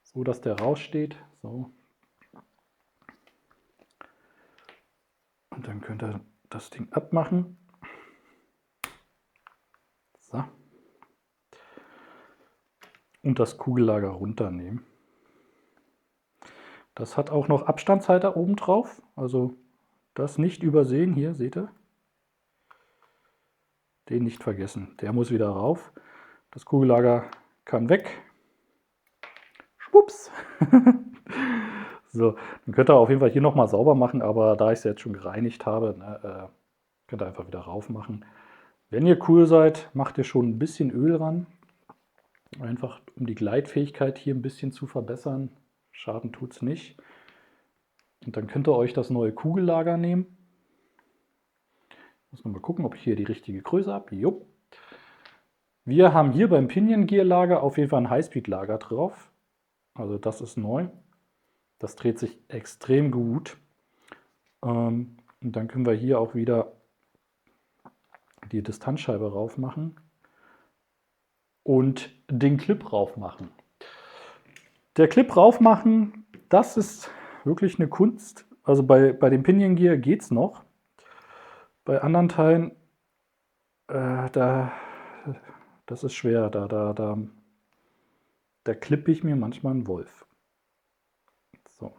so dass der raussteht. So. Und dann könnt ihr das Ding abmachen. So. Und das Kugellager runternehmen. Das hat auch noch Abstandshalter oben drauf, also das nicht übersehen, hier seht ihr. Den nicht vergessen, der muss wieder rauf. Das Kugellager kann weg. Schwupps. So, dann könnt ihr auf jeden Fall hier nochmal sauber machen, aber da ich es jetzt schon gereinigt habe, ne, könnt ihr einfach wieder rauf machen. Wenn ihr cool seid, macht ihr schon ein bisschen Öl ran. Einfach um die Gleitfähigkeit hier ein bisschen zu verbessern. Schaden tut es nicht. Und dann könnt ihr euch das neue Kugellager nehmen. Ich muss noch mal gucken, ob ich hier die richtige Größe habe. Jo. Wir haben hier beim Pinion Gear Lager auf jeden Fall ein Highspeed Lager drauf. Also das ist neu. Das dreht sich extrem gut. Und dann können wir hier auch wieder die Distanzscheibe rauf machen und den Clip rauf machen. Der Clip rauf machen, das ist wirklich eine Kunst. Also bei dem Pinion Gear geht es noch. Bei anderen Teilen, das ist schwer. Da klippe ich mir manchmal einen Wolf. So.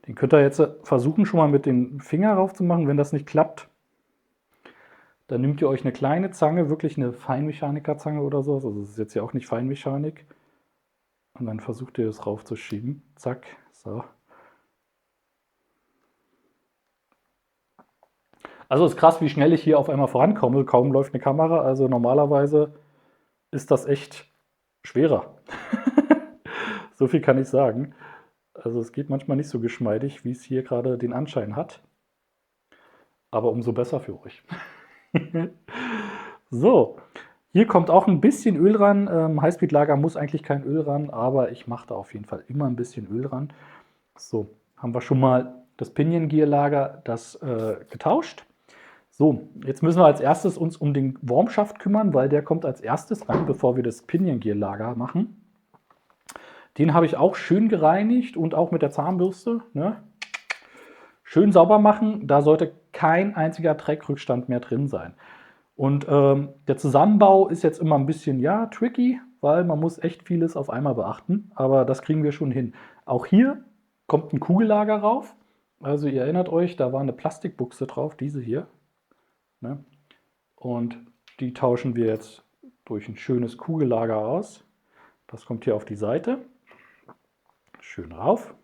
Den könnt ihr jetzt versuchen, schon mal mit dem Finger rauf zu machen. Wenn das nicht klappt, dann nehmt ihr euch eine kleine Zange, wirklich eine Feinmechanikerzange oder so. Also das ist jetzt ja auch nicht Feinmechanik. Und dann versucht ihr es raufzuschieben. Zack, so. Also ist krass, wie schnell ich hier auf einmal vorankomme. Kaum läuft eine Kamera. Also normalerweise ist das echt schwerer. So viel kann ich sagen. Also es geht manchmal nicht so geschmeidig, wie es hier gerade den Anschein hat. Aber umso besser für euch. So, hier kommt auch ein bisschen Öl ran. Highspeed-Lager muss eigentlich kein Öl ran, aber ich mache da auf jeden Fall immer ein bisschen Öl ran. So, haben wir schon mal das Pinion Gear Lager getauscht. So, jetzt müssen wir als erstes uns um den Wormschaft kümmern, weil der kommt als erstes rein, bevor wir das Pinion Gear Lager machen. Den habe ich auch schön gereinigt und auch mit der Zahnbürste. Ne? schön sauber machen. Da sollte kein einziger Dreckrückstand mehr drin sein. Und der Zusammenbau ist jetzt immer ein bisschen, ja, tricky, weil man muss echt vieles auf einmal beachten. Aber das kriegen wir schon hin. Auch hier kommt ein Kugellager rauf. Also ihr erinnert euch, da war eine Plastikbuchse drauf, diese hier. Ne? Und die tauschen wir jetzt durch ein schönes Kugellager aus. Das kommt hier auf die Seite. Schön rauf.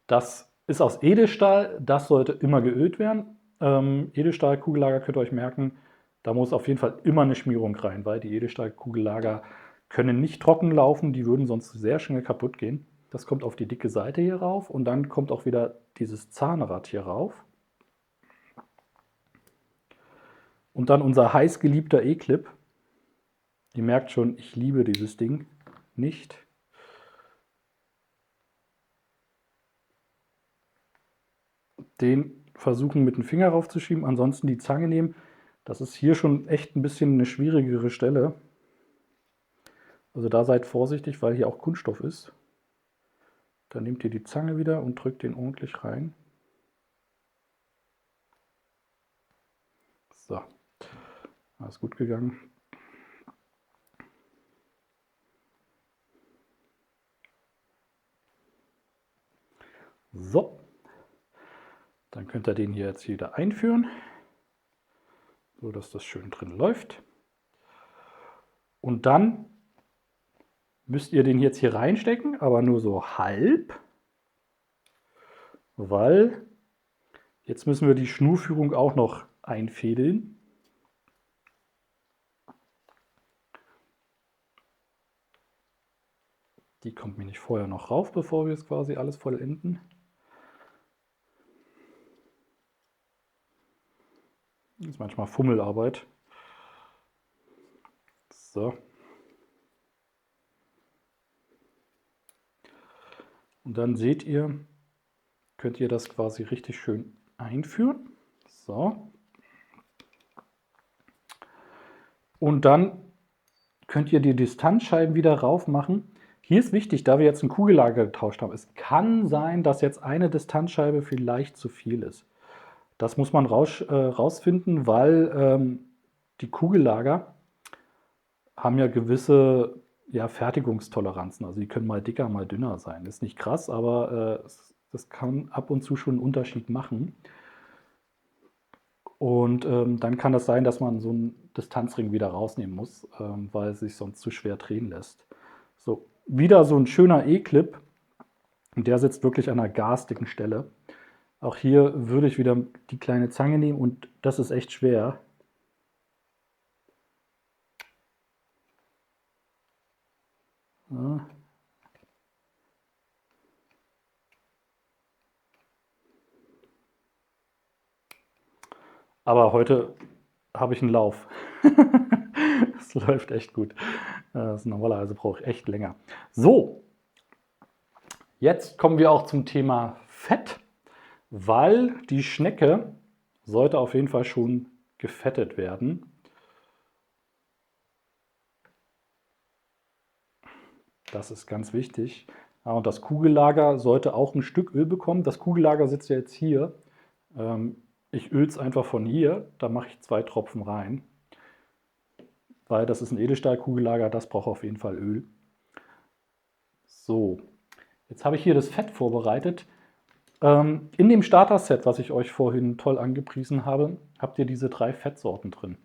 Das ist aus Edelstahl, das sollte immer geölt werden. Edelstahl-Kugellager könnt ihr euch merken, da muss auf jeden Fall immer eine Schmierung rein, weil die Edelstahl-Kugellager können nicht trocken laufen, die würden sonst sehr schnell kaputt gehen. Das kommt auf die dicke Seite hier rauf und dann kommt auch wieder dieses Zahnrad hier rauf. Und dann unser heiß geliebter E-Clip. Ihr merkt schon, ich liebe dieses Ding nicht. Den versuchen mit dem Finger raufzuschieben, ansonsten die Zange nehmen. Das ist hier schon echt ein bisschen eine schwierigere Stelle. Also da seid vorsichtig, weil hier auch Kunststoff ist. Dann nehmt ihr die Zange wieder und drückt den ordentlich rein. So, alles gut gegangen. So, dann könnt ihr den hier jetzt wieder einführen, so dass das schön drin läuft. Und dann müsst ihr den jetzt hier reinstecken, aber nur so halb, weil jetzt müssen wir die Schnurführung auch noch einfädeln. Die kommt mir nicht vorher noch rauf, bevor wir es quasi alles vollenden. Das ist manchmal Fummelarbeit. So. Und dann seht ihr, könnt ihr das quasi richtig schön einführen. So. Und dann könnt ihr die Distanzscheiben wieder rauf machen. Hier ist wichtig, da wir jetzt ein Kugellager getauscht haben, es kann sein, dass jetzt eine Distanzscheibe vielleicht zu viel ist. Das muss man rausfinden, weil die Kugellager haben ja gewisse Fertigungstoleranzen. Also die können mal dicker, mal dünner sein. Ist nicht krass, aber das kann ab und zu schon einen Unterschied machen. Und dann kann das sein, dass man so einen Distanzring wieder rausnehmen muss, weil es sich sonst zu schwer drehen lässt. So, wieder so ein schöner E-Clip. Und der sitzt wirklich an einer garstigen Stelle. Auch hier würde ich wieder die kleine Zange nehmen und das ist echt schwer. Ja. Aber heute habe ich einen Lauf. Es läuft echt gut. Normalerweise brauche ich echt länger. So, jetzt kommen wir auch zum Thema Fett, weil die Schnecke sollte auf jeden Fall schon gefettet werden. Das ist ganz wichtig. Ja, und das Kugellager sollte auch ein Stück Öl bekommen. Das Kugellager sitzt ja jetzt hier. Ich öle es einfach von hier. Da mache ich 2 Tropfen rein. Weil das ist ein Edelstahlkugellager, das braucht auf jeden Fall Öl. So, jetzt habe ich hier das Fett vorbereitet. In dem Starter-Set, was ich euch vorhin toll angepriesen habe, habt ihr diese 3 Fettsorten drin.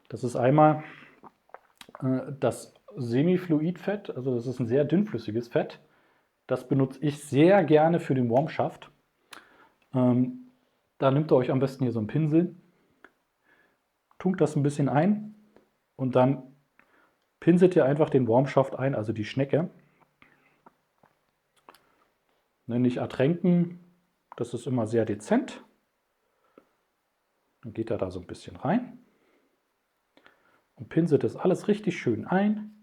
Das ist einmal das Semifluidfett, also das ist ein sehr dünnflüssiges Fett. Das benutze ich sehr gerne für den Warmschaft. Da nehmt ihr euch am besten hier so einen Pinsel, tunkt das ein bisschen ein und dann pinselt ihr einfach den Warmschaft ein, also die Schnecke. Nicht ertränken, das ist immer sehr dezent. Dann geht er da so ein bisschen rein und pinselt das alles richtig schön ein.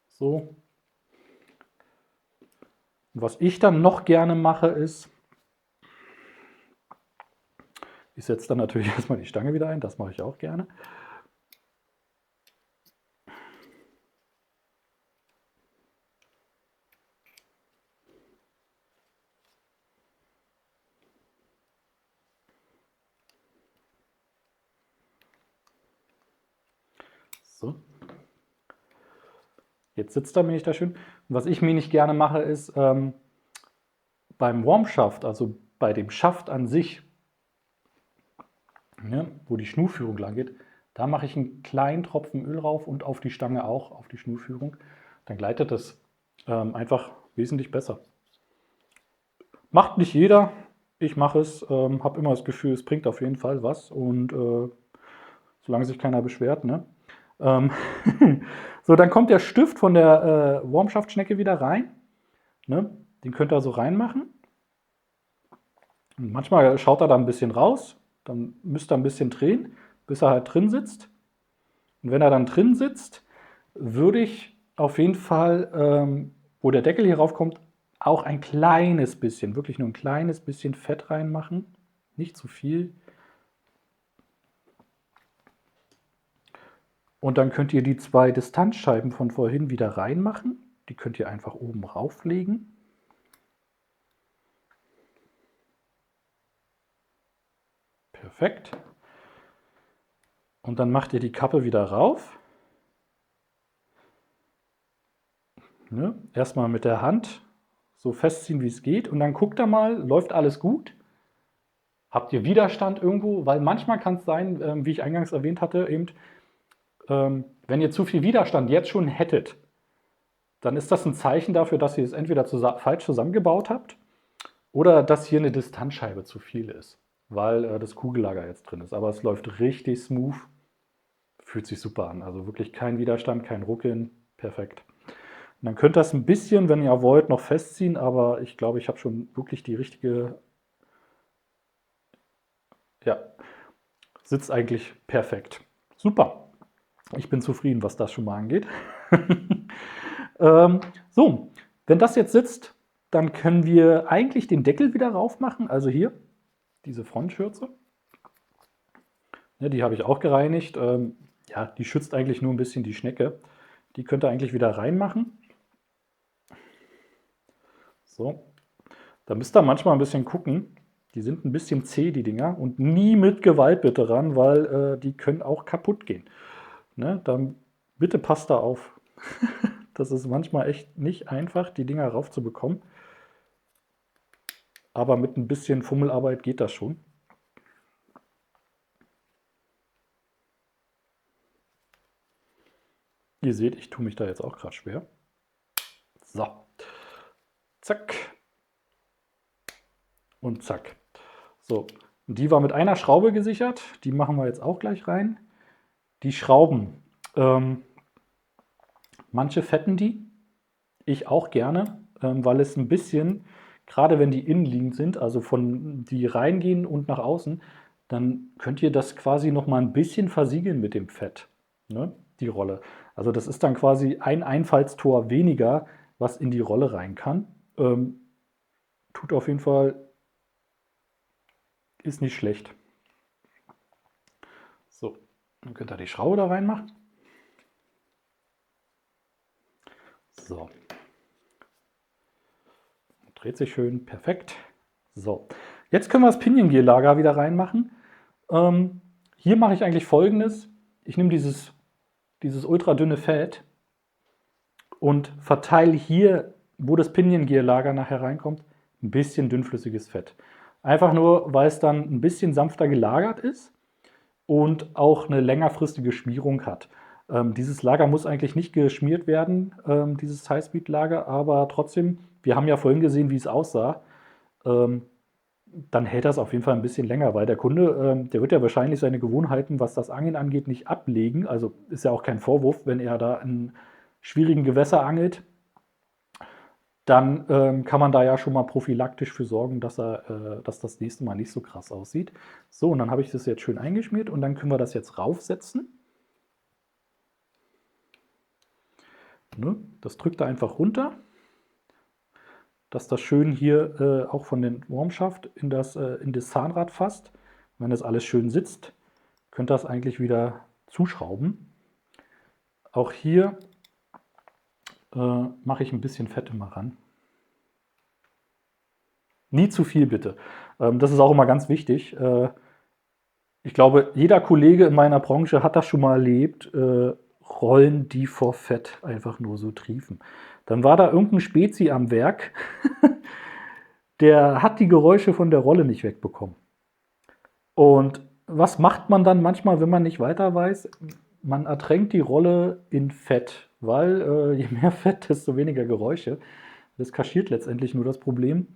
So. Und was ich dann noch gerne mache, ist, ich setze dann natürlich erstmal die Stange wieder ein, das mache ich auch gerne. So. Jetzt sitzt er mir nicht da schön. Und was ich mir nicht gerne mache, ist beim Warm-Schaft, also bei dem Schaft an sich, ne, wo die Schnurführung lang geht, da mache ich einen kleinen Tropfen Öl rauf und auf die Stange auch, auf die Schnurführung. Dann gleitet das einfach wesentlich besser. Macht nicht jeder. Ich mache es, habe immer das Gefühl, es bringt auf jeden Fall was. Und solange sich keiner beschwert, ne? So, dann kommt der Stift von der Warm-Schaft-Schnecke wieder rein. Ne? Den könnt ihr so reinmachen. Und manchmal schaut er da ein bisschen raus. Dann müsst ihr ein bisschen drehen, bis er halt drin sitzt. Und wenn er dann drin sitzt, würde ich auf jeden Fall, wo der Deckel hier raufkommt, auch ein kleines bisschen, wirklich nur ein kleines bisschen Fett reinmachen. Nicht zu viel. Und dann könnt ihr die 2 Distanzscheiben von vorhin wieder reinmachen. Die könnt ihr einfach oben rauflegen. Perfekt. Und dann macht ihr die Kappe wieder rauf. Ne? Erstmal mit der Hand so festziehen, wie es geht. Und dann guckt ihr mal, läuft alles gut? Habt ihr Widerstand irgendwo? Weil manchmal kann es sein, wie ich eingangs erwähnt hatte, eben, wenn ihr zu viel Widerstand jetzt schon hättet, dann ist das ein Zeichen dafür, dass ihr es entweder falsch zusammengebaut habt oder dass hier eine Distanzscheibe zu viel ist, weil das Kugellager jetzt drin ist. Aber es läuft richtig smooth, fühlt sich super an. Also wirklich kein Widerstand, kein Ruckeln, perfekt. Und dann könnt ihr das ein bisschen, wenn ihr wollt, noch festziehen, aber ich glaube, ich habe schon wirklich die richtige, ja, sitzt eigentlich perfekt. Super. Ich bin zufrieden, was das schon mal angeht. So, wenn das jetzt sitzt, dann können wir eigentlich den Deckel wieder rauf machen. Also hier, diese Frontschürze. Ja, die habe ich auch gereinigt. Ja, die schützt eigentlich nur ein bisschen die Schnecke. Die könnt ihr eigentlich wieder reinmachen. So, da müsst ihr manchmal ein bisschen gucken. Die sind ein bisschen zäh, die Dinger. Und nie mit Gewalt bitte ran, weil die können auch kaputt gehen. Ne? Dann bitte passt da auf. Das ist manchmal echt nicht einfach, die Dinger raufzubekommen. Aber mit ein bisschen Fummelarbeit geht das schon. Ihr seht, ich tue mich da jetzt auch gerade schwer. So. Zack. Und zack. So. Und die war mit einer Schraube gesichert. Die machen wir jetzt auch gleich rein. Die Schrauben. Manche fetten die. Ich auch gerne, weil es ein bisschen, gerade wenn die innenliegend sind, also von die reingehen und nach außen, dann könnt ihr das quasi noch mal ein bisschen versiegeln mit dem Fett, ne? Die Rolle. Also das ist dann quasi ein Einfallstor weniger, was in die Rolle rein kann. Tut auf jeden Fall, ist nicht schlecht. So, dann könnt ihr die Schraube da reinmachen. So. Dreht sich schön, perfekt. So, jetzt können wir das Pinion-Gear-Lager wieder reinmachen. Hier mache ich eigentlich Folgendes. Ich nehme dieses ultra dünne Fett und verteile hier, wo das Pinion-Gear-Lager nachher reinkommt, ein bisschen dünnflüssiges Fett. Einfach nur, weil es dann ein bisschen sanfter gelagert ist und auch eine längerfristige Schmierung hat. Dieses Lager muss eigentlich nicht geschmiert werden, dieses Highspeed-Lager, aber trotzdem, wir haben ja vorhin gesehen, wie es aussah. Dann hält das auf jeden Fall ein bisschen länger, weil der Kunde, der wird ja wahrscheinlich seine Gewohnheiten, was das Angeln angeht, nicht ablegen. Also ist ja auch kein Vorwurf, wenn er da in schwierigen Gewässer angelt, dann kann man da ja schon mal prophylaktisch für sorgen, dass das nächste Mal nicht so krass aussieht. So, und dann habe ich das jetzt schön eingeschmiert und dann können wir das jetzt raufsetzen. Ne? Das drückt er einfach runter, dass das schön hier auch von den Warm-Schaft in das Zahnrad fasst. Wenn das alles schön sitzt, könnt ihr das eigentlich wieder zuschrauben. Auch hier mache ich ein bisschen Fett immer ran. Nie zu viel bitte. Das ist auch immer ganz wichtig. Ich glaube, jeder Kollege in meiner Branche hat das schon mal erlebt. Rollen, die vor Fett einfach nur so triefen. Dann war da irgendein Spezi am Werk, der hat die Geräusche von der Rolle nicht wegbekommen. Und was macht man dann manchmal, wenn man nicht weiter weiß? Man ertränkt die Rolle in Fett, weil je mehr Fett, desto weniger Geräusche. Das kaschiert letztendlich nur das Problem.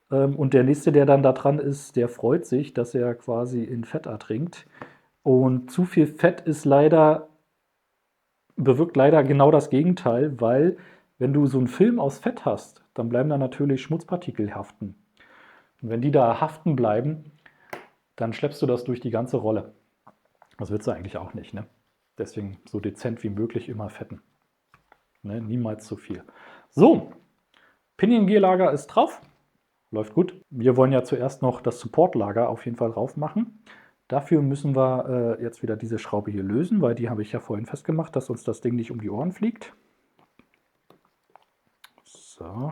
Und der nächste, der dann da dran ist, der freut sich, dass er quasi in Fett ertrinkt. Und zu viel Fett bewirkt leider genau das Gegenteil, weil wenn du so einen Film aus Fett hast, dann bleiben da natürlich Schmutzpartikel haften. Und wenn die da haften bleiben, dann schleppst du das durch die ganze Rolle. Das willst du eigentlich auch nicht, ne? Deswegen so dezent wie möglich immer fetten. Ne? Niemals zu viel. So, Pinion-G-Lager ist drauf. Läuft gut. Wir wollen ja zuerst noch das Support-Lager auf jeden Fall drauf machen. Dafür müssen wir jetzt wieder diese Schraube hier lösen, weil die habe ich ja vorhin festgemacht, dass uns das Ding nicht um die Ohren fliegt. So.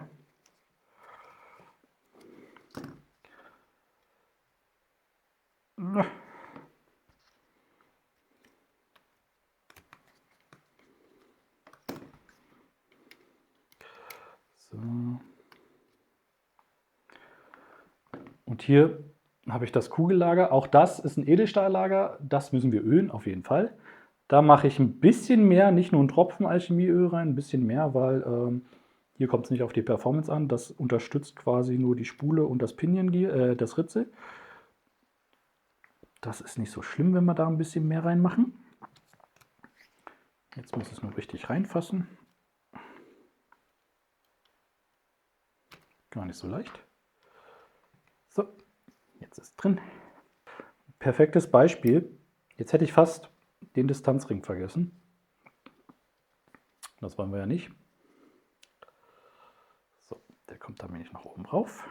So. Und hier habe ich das Kugellager. Auch das ist ein Edelstahllager. Das müssen wir ölen, auf jeden Fall. Da mache ich ein bisschen mehr, nicht nur einen Tropfen Alchemieöl rein, ein bisschen mehr, weil hier kommt es nicht auf die Performance an. Das unterstützt quasi nur die Spule und das Pinion, das Ritzel. Das ist nicht so schlimm, wenn wir da ein bisschen mehr reinmachen. Jetzt muss es nur richtig reinfassen. Gar nicht so leicht. So, jetzt ist drin. Perfektes Beispiel. Jetzt hätte ich fast den Distanzring vergessen. Das wollen wir ja nicht. So, der kommt da nämlich noch oben drauf.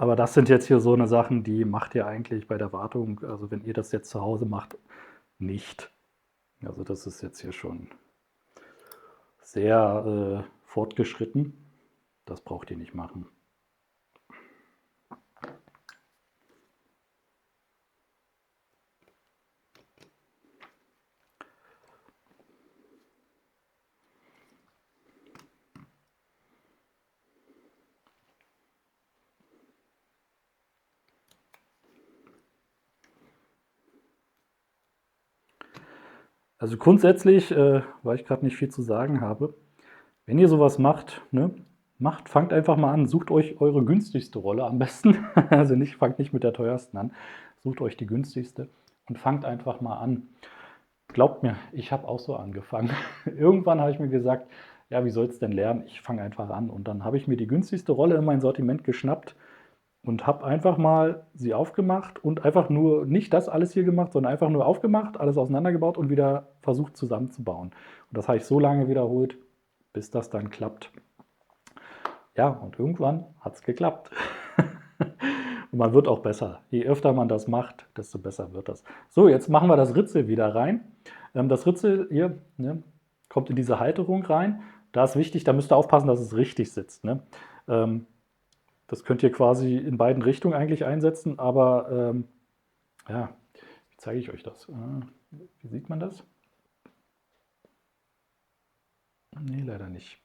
Aber das sind jetzt hier so eine Sachen, die macht ihr eigentlich bei der Wartung, also wenn ihr das jetzt zu Hause macht, nicht. Also das ist jetzt hier schon sehr fortgeschritten. Das braucht ihr nicht machen. Also grundsätzlich, weil ich gerade nicht viel zu sagen habe, wenn ihr sowas macht, ne, fangt einfach mal an, sucht euch eure günstigste Rolle am besten. Also fangt nicht mit der teuersten an, sucht euch die günstigste und fangt einfach mal an. Glaubt mir, ich habe auch so angefangen. Irgendwann habe ich mir gesagt, ja, wie soll es denn lernen? Ich fange einfach an. Und dann habe ich mir die günstigste Rolle in mein Sortiment geschnappt und habe einfach mal sie aufgemacht und einfach nur nicht das alles hier gemacht, sondern einfach nur aufgemacht, alles auseinandergebaut und wieder versucht zusammenzubauen. Und das habe ich so lange wiederholt, bis das dann klappt. Ja, und irgendwann hat es geklappt. Und man wird auch besser. Je öfter man das macht, desto besser wird das. So, jetzt machen wir das Ritzel wieder rein. Das Ritzel hier, ne, kommt in diese Halterung rein. Da ist wichtig, da müsst ihr aufpassen, dass es richtig sitzt. Ne? Das könnt ihr quasi in beiden Richtungen eigentlich einsetzen, aber ja, wie zeige ich euch das? Wie sieht man das? Nee, leider nicht.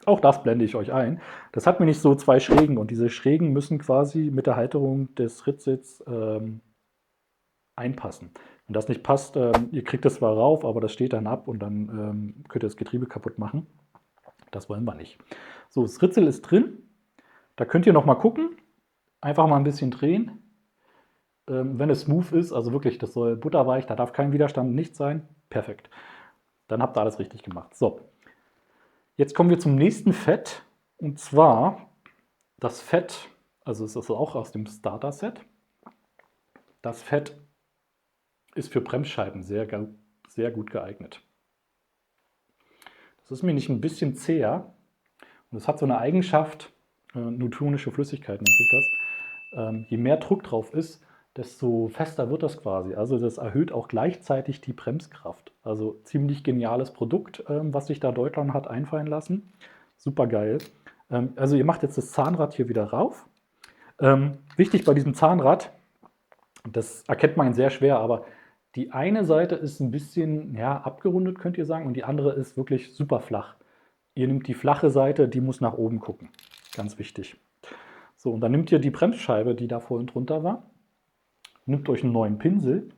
Auch das blende ich euch ein. Das hat nämlich so zwei Schrägen und diese Schrägen müssen quasi mit der Halterung des Ritzels einpassen. Wenn das nicht passt, ihr kriegt das zwar rauf, aber das steht dann ab und dann könnt ihr das Getriebe kaputt machen. Das wollen wir nicht. So, das Ritzel ist drin. Da könnt ihr noch mal gucken. Einfach mal ein bisschen drehen. Wenn es smooth ist, also wirklich, das soll butterweich, da darf kein Widerstand, nichts sein. Perfekt. Dann habt ihr alles richtig gemacht. So, jetzt kommen wir zum nächsten Fett. Und zwar das Fett, also es ist auch aus dem Starter-Set. Das Fett ist für Bremsscheiben sehr gut geeignet. Das ist nämlich ein bisschen zäher und es hat so eine Eigenschaft, newtonische Flüssigkeit nennt sich das. Je mehr Druck drauf ist, desto fester wird das quasi. Also das erhöht auch gleichzeitig die Bremskraft. Also ziemlich geniales Produkt, was sich da Deutschland hat einfallen lassen. Super geil. Also ihr macht jetzt das Zahnrad hier wieder rauf. Wichtig bei diesem Zahnrad, das erkennt man sehr schwer, aber die eine Seite ist ein bisschen ja, abgerundet, könnt ihr sagen, und die andere ist wirklich super flach. Ihr nehmt die flache Seite, die muss nach oben gucken. Ganz wichtig. So, und dann nehmt ihr die Bremsscheibe, die da vorhin drunter war, nimmt euch einen neuen Pinsel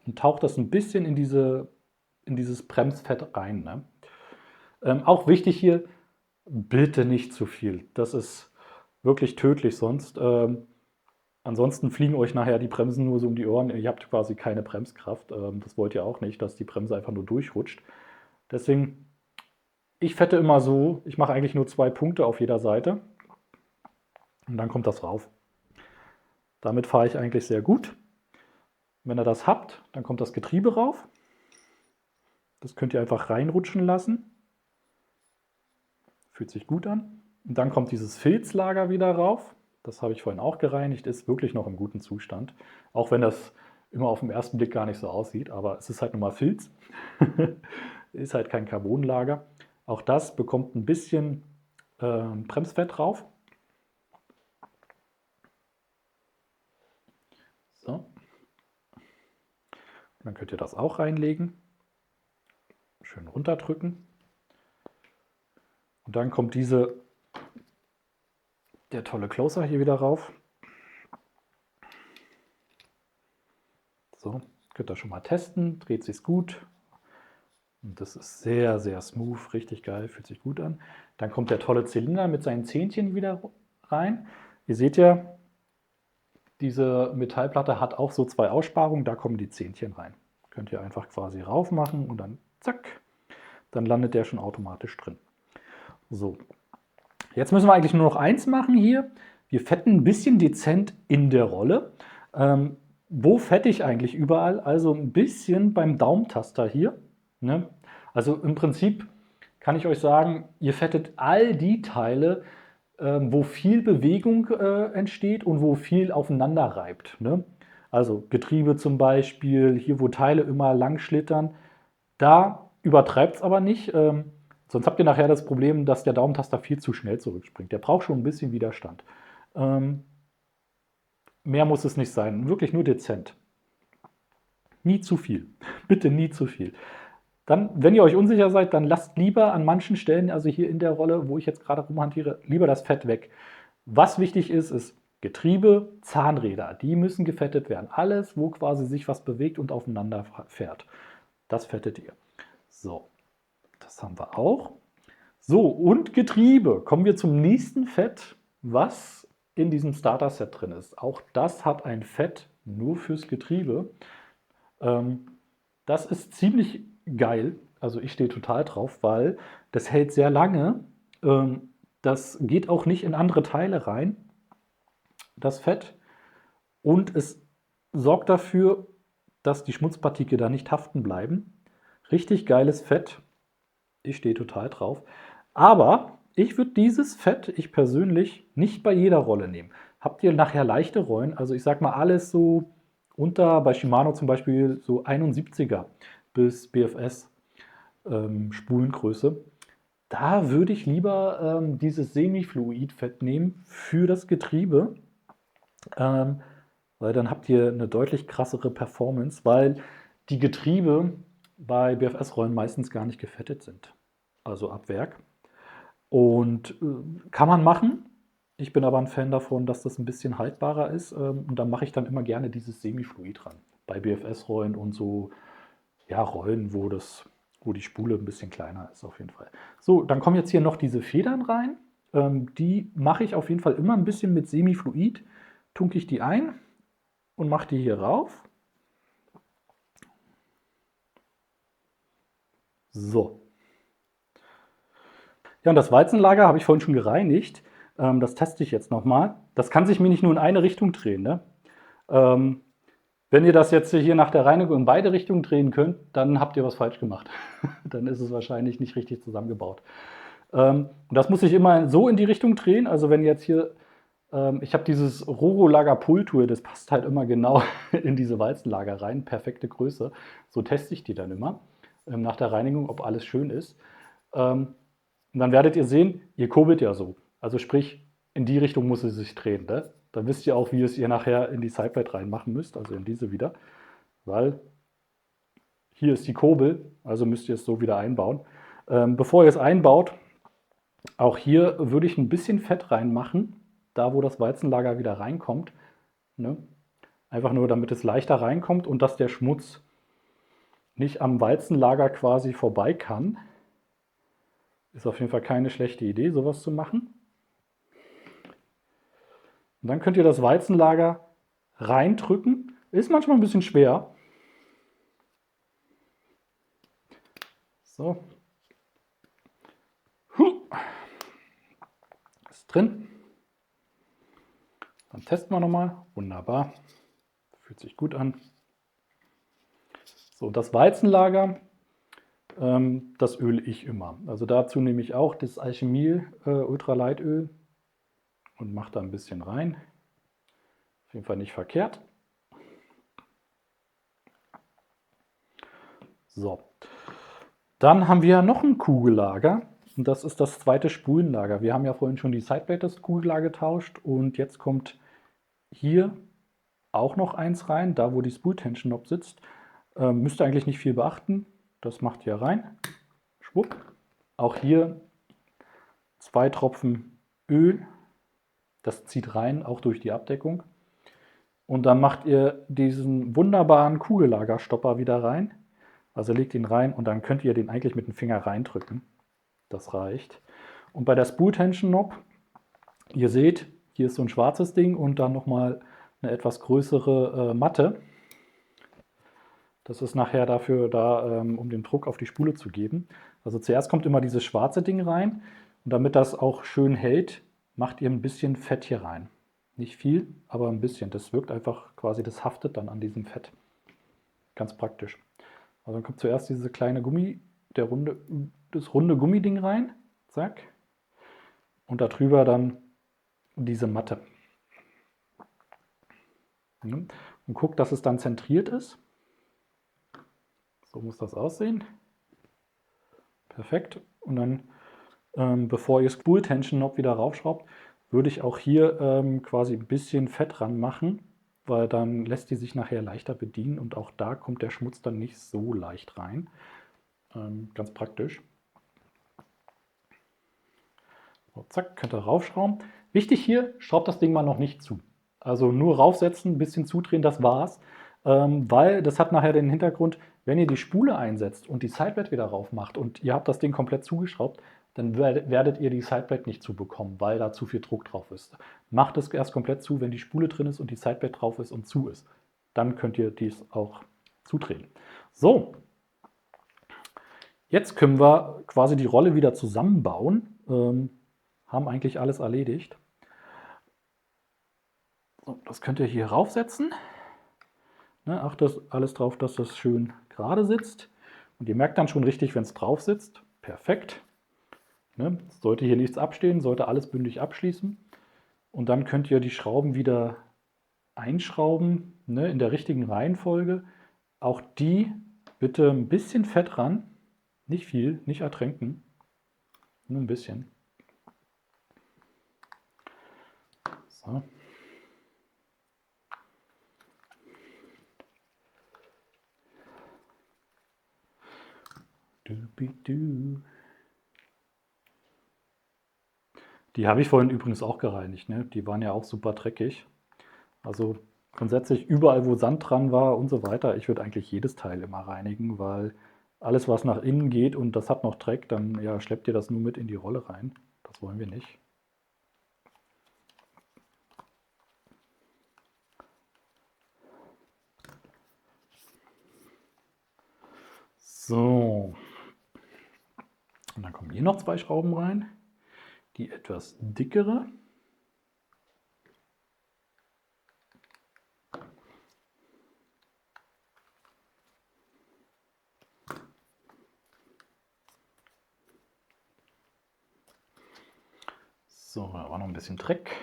und taucht das ein bisschen in dieses Bremsfett rein. Ne? Auch wichtig hier, bitte nicht zu viel. Das ist wirklich tödlich sonst. Ansonsten fliegen euch nachher die Bremsen nur so um die Ohren. Ihr habt quasi keine Bremskraft. Das wollt ihr auch nicht, dass die Bremse einfach nur durchrutscht. Deswegen, ich fette immer so, ich mache eigentlich nur 2 Punkte auf jeder Seite. Und dann kommt das rauf. Damit fahre ich eigentlich sehr gut. Wenn ihr das habt, dann kommt das Getriebe rauf. Das könnt ihr einfach reinrutschen lassen. Fühlt sich gut an. Und dann kommt dieses Filzlager wieder rauf. Das habe ich vorhin auch gereinigt, ist wirklich noch im guten Zustand. Auch wenn das immer auf den ersten Blick gar nicht so aussieht, aber es ist halt nun mal Filz. Ist halt kein Carbonlager. Auch das bekommt ein bisschen Bremsfett drauf. So. Und dann könnt ihr das auch reinlegen. Schön runterdrücken. Und dann kommt der tolle Closer hier wieder rauf. So, könnt ihr schon mal testen, dreht sich gut. Und das ist sehr, sehr smooth, richtig geil, fühlt sich gut an. Dann kommt der tolle Zylinder mit seinen Zähnchen wieder rein. Ihr seht ja, diese Metallplatte hat auch so 2 Aussparungen, da kommen die Zähnchen rein. Könnt ihr einfach quasi rauf machen und dann zack, dann landet der schon automatisch drin. So, jetzt müssen wir eigentlich nur noch eins machen hier. Wir fetten ein bisschen dezent in der Rolle. Wo fette ich eigentlich überall? Also ein bisschen beim Daumentaster hier. Ne? Also im Prinzip kann ich euch sagen, ihr fettet all die Teile, wo viel Bewegung entsteht und wo viel aufeinander reibt. Ne? Also Getriebe zum Beispiel, hier wo Teile immer lang schlittern, da übertreibt es aber nicht. Sonst habt ihr nachher das Problem, dass der Daumentaster viel zu schnell zurückspringt. Der braucht schon ein bisschen Widerstand. Mehr muss es nicht sein, wirklich nur dezent. Nie zu viel. Bitte nie zu viel. Dann, wenn ihr euch unsicher seid, dann lasst lieber an manchen Stellen, also hier in der Rolle, wo ich jetzt gerade rumhantiere, lieber das Fett weg. Was wichtig ist, ist Getriebe, Zahnräder, die müssen gefettet werden. Alles, wo quasi sich was bewegt und aufeinander fährt. Das fettet ihr. So, das haben wir auch. So, und Getriebe. Kommen wir zum nächsten Fett, was in diesem Starter-Set drin ist. Auch das hat ein Fett nur fürs Getriebe. Das ist ziemlich geil. Also ich stehe total drauf, weil das hält sehr lange. Das geht auch nicht in andere Teile rein, das Fett. Und es sorgt dafür, dass die Schmutzpartikel da nicht haften bleiben. Richtig geiles Fett. Ich stehe total drauf. Aber ich würde dieses Fett, ich persönlich, nicht bei jeder Rolle nehmen. Habt ihr nachher leichte Rollen, also ich sag mal alles so bei Shimano zum Beispiel so 71er bis BFS Spulengröße, da würde ich lieber dieses Semifluidfett nehmen für das Getriebe, weil dann habt ihr eine deutlich krassere Performance, weil die Getriebe bei BFS-Rollen meistens gar nicht gefettet sind, also ab Werk. Und kann man machen. Ich bin aber ein Fan davon, dass das ein bisschen haltbarer ist. Und da mache ich dann immer gerne dieses Semifluid dran. Bei BFS-Rollen und so, ja, Rollen, wo die Spule ein bisschen kleiner ist, auf jeden Fall. So, dann kommen jetzt hier noch diese Federn rein. Die mache ich auf jeden Fall immer ein bisschen mit Semifluid. Tunke ich die ein und mache die hier rauf. So. Ja, und das Walzenlager habe ich vorhin schon gereinigt. Das teste ich jetzt nochmal. Das kann sich mir nicht nur in eine Richtung drehen. Ne? Wenn ihr das jetzt hier nach der Reinigung in beide Richtungen drehen könnt, dann habt ihr was falsch gemacht. Dann ist es wahrscheinlich nicht richtig zusammengebaut. Und das muss ich immer so in die Richtung drehen. Also wenn ihr jetzt hier Ich habe dieses Roro-Lager Pultur, das passt halt immer genau in diese Walzenlager rein, perfekte Größe. So teste ich die dann immer nach der Reinigung, ob alles schön ist. Und dann werdet ihr sehen, ihr kurbelt ja so. Also sprich, in die Richtung muss es sich drehen. Ne? Dann wisst ihr auch, wie es ihr nachher in die Sideplate reinmachen müsst, also in diese wieder. Weil hier ist die Kurbel, also müsst ihr es so wieder einbauen. Bevor ihr es einbaut, auch hier würde ich ein bisschen Fett reinmachen, da wo das Weizenlager wieder reinkommt. Ne? Einfach nur, damit es leichter reinkommt und dass der Schmutz nicht am Weizenlager quasi vorbei kann. Ist auf jeden Fall keine schlechte Idee, sowas zu machen. Und dann könnt ihr das Weizenlager reindrücken. Ist manchmal ein bisschen schwer. So. Ist drin. Dann testen wir nochmal. Wunderbar. Fühlt sich gut an. So, das Weizenlager, das öle ich immer. Also dazu nehme ich auch das Alchemil Ultraleitöl und mache da ein bisschen rein. Auf jeden Fall nicht verkehrt. So, dann haben wir noch ein Kugellager und das ist das zweite Spulenlager. Wir haben ja vorhin schon die Sideplate das Kugellager getauscht und jetzt kommt hier auch noch eins rein, da wo die Spool Tension Knob sitzt. Müsst ihr eigentlich nicht viel beachten. Das macht ihr rein. Schwupp. Auch hier 2 Tropfen Öl. Das zieht rein, auch durch die Abdeckung. Und dann macht ihr diesen wunderbaren Kugellagerstopper wieder rein. Also legt ihn rein und dann könnt ihr den eigentlich mit dem Finger reindrücken. Das reicht. Und bei der Spool Tension Knob, ihr seht, hier ist so ein schwarzes Ding und dann nochmal eine etwas größere Matte. Das ist nachher dafür da, um den Druck auf die Spule zu geben. Also zuerst kommt immer dieses schwarze Ding rein und damit das auch schön hält, macht ihr ein bisschen Fett hier rein. Nicht viel, aber ein bisschen. Das wirkt einfach quasi, das haftet dann an diesem Fett. Ganz praktisch. Also dann kommt zuerst diese kleine das runde Gummiding rein. Zack. Und darüber dann diese Matte. Und guckt, dass es dann zentriert ist. So muss das aussehen. Perfekt. Und dann, bevor ihr Spool Tension Knob wieder raufschraubt, würde ich auch hier quasi ein bisschen Fett dran machen, weil dann lässt die sich nachher leichter bedienen und auch da kommt der Schmutz dann nicht so leicht rein. Ganz praktisch. So, zack, könnt ihr raufschrauben. Wichtig hier, schraubt das Ding mal noch nicht zu. Also nur raufsetzen, ein bisschen zudrehen, das war's. Weil das hat nachher den Hintergrund, wenn ihr die Spule einsetzt und die Sideplate wieder rauf macht und ihr habt das Ding komplett zugeschraubt, dann werdet ihr die Sideplate nicht zubekommen, weil da zu viel Druck drauf ist. Macht es erst komplett zu, wenn die Spule drin ist und die Sideplate drauf ist und zu ist. Dann könnt ihr dies auch zudrehen. So, jetzt können wir quasi die Rolle wieder zusammenbauen. Haben eigentlich alles erledigt. So, das könnt ihr hier raufsetzen. Ne, achtet alles drauf, dass das schön gerade sitzt. Und ihr merkt dann schon richtig, wenn es drauf sitzt. Perfekt. Ne, sollte hier nichts abstehen, sollte alles bündig abschließen. Und dann könnt ihr die Schrauben wieder einschrauben, ne, in der richtigen Reihenfolge. Auch die bitte ein bisschen Fett ran. Nicht viel, nicht ertränken. Nur ein bisschen. So. Die habe ich vorhin übrigens auch gereinigt. Ne? Die waren ja auch super dreckig. Also grundsätzlich überall, wo Sand dran war und so weiter, ich würde eigentlich jedes Teil immer reinigen, weil alles, was nach innen geht und das hat noch Dreck, dann ja, schleppt ihr das nur mit in die Rolle rein. Das wollen wir nicht. So. Und dann kommen hier noch 2 Schrauben rein. Die etwas dickere. So, da war noch ein bisschen Dreck.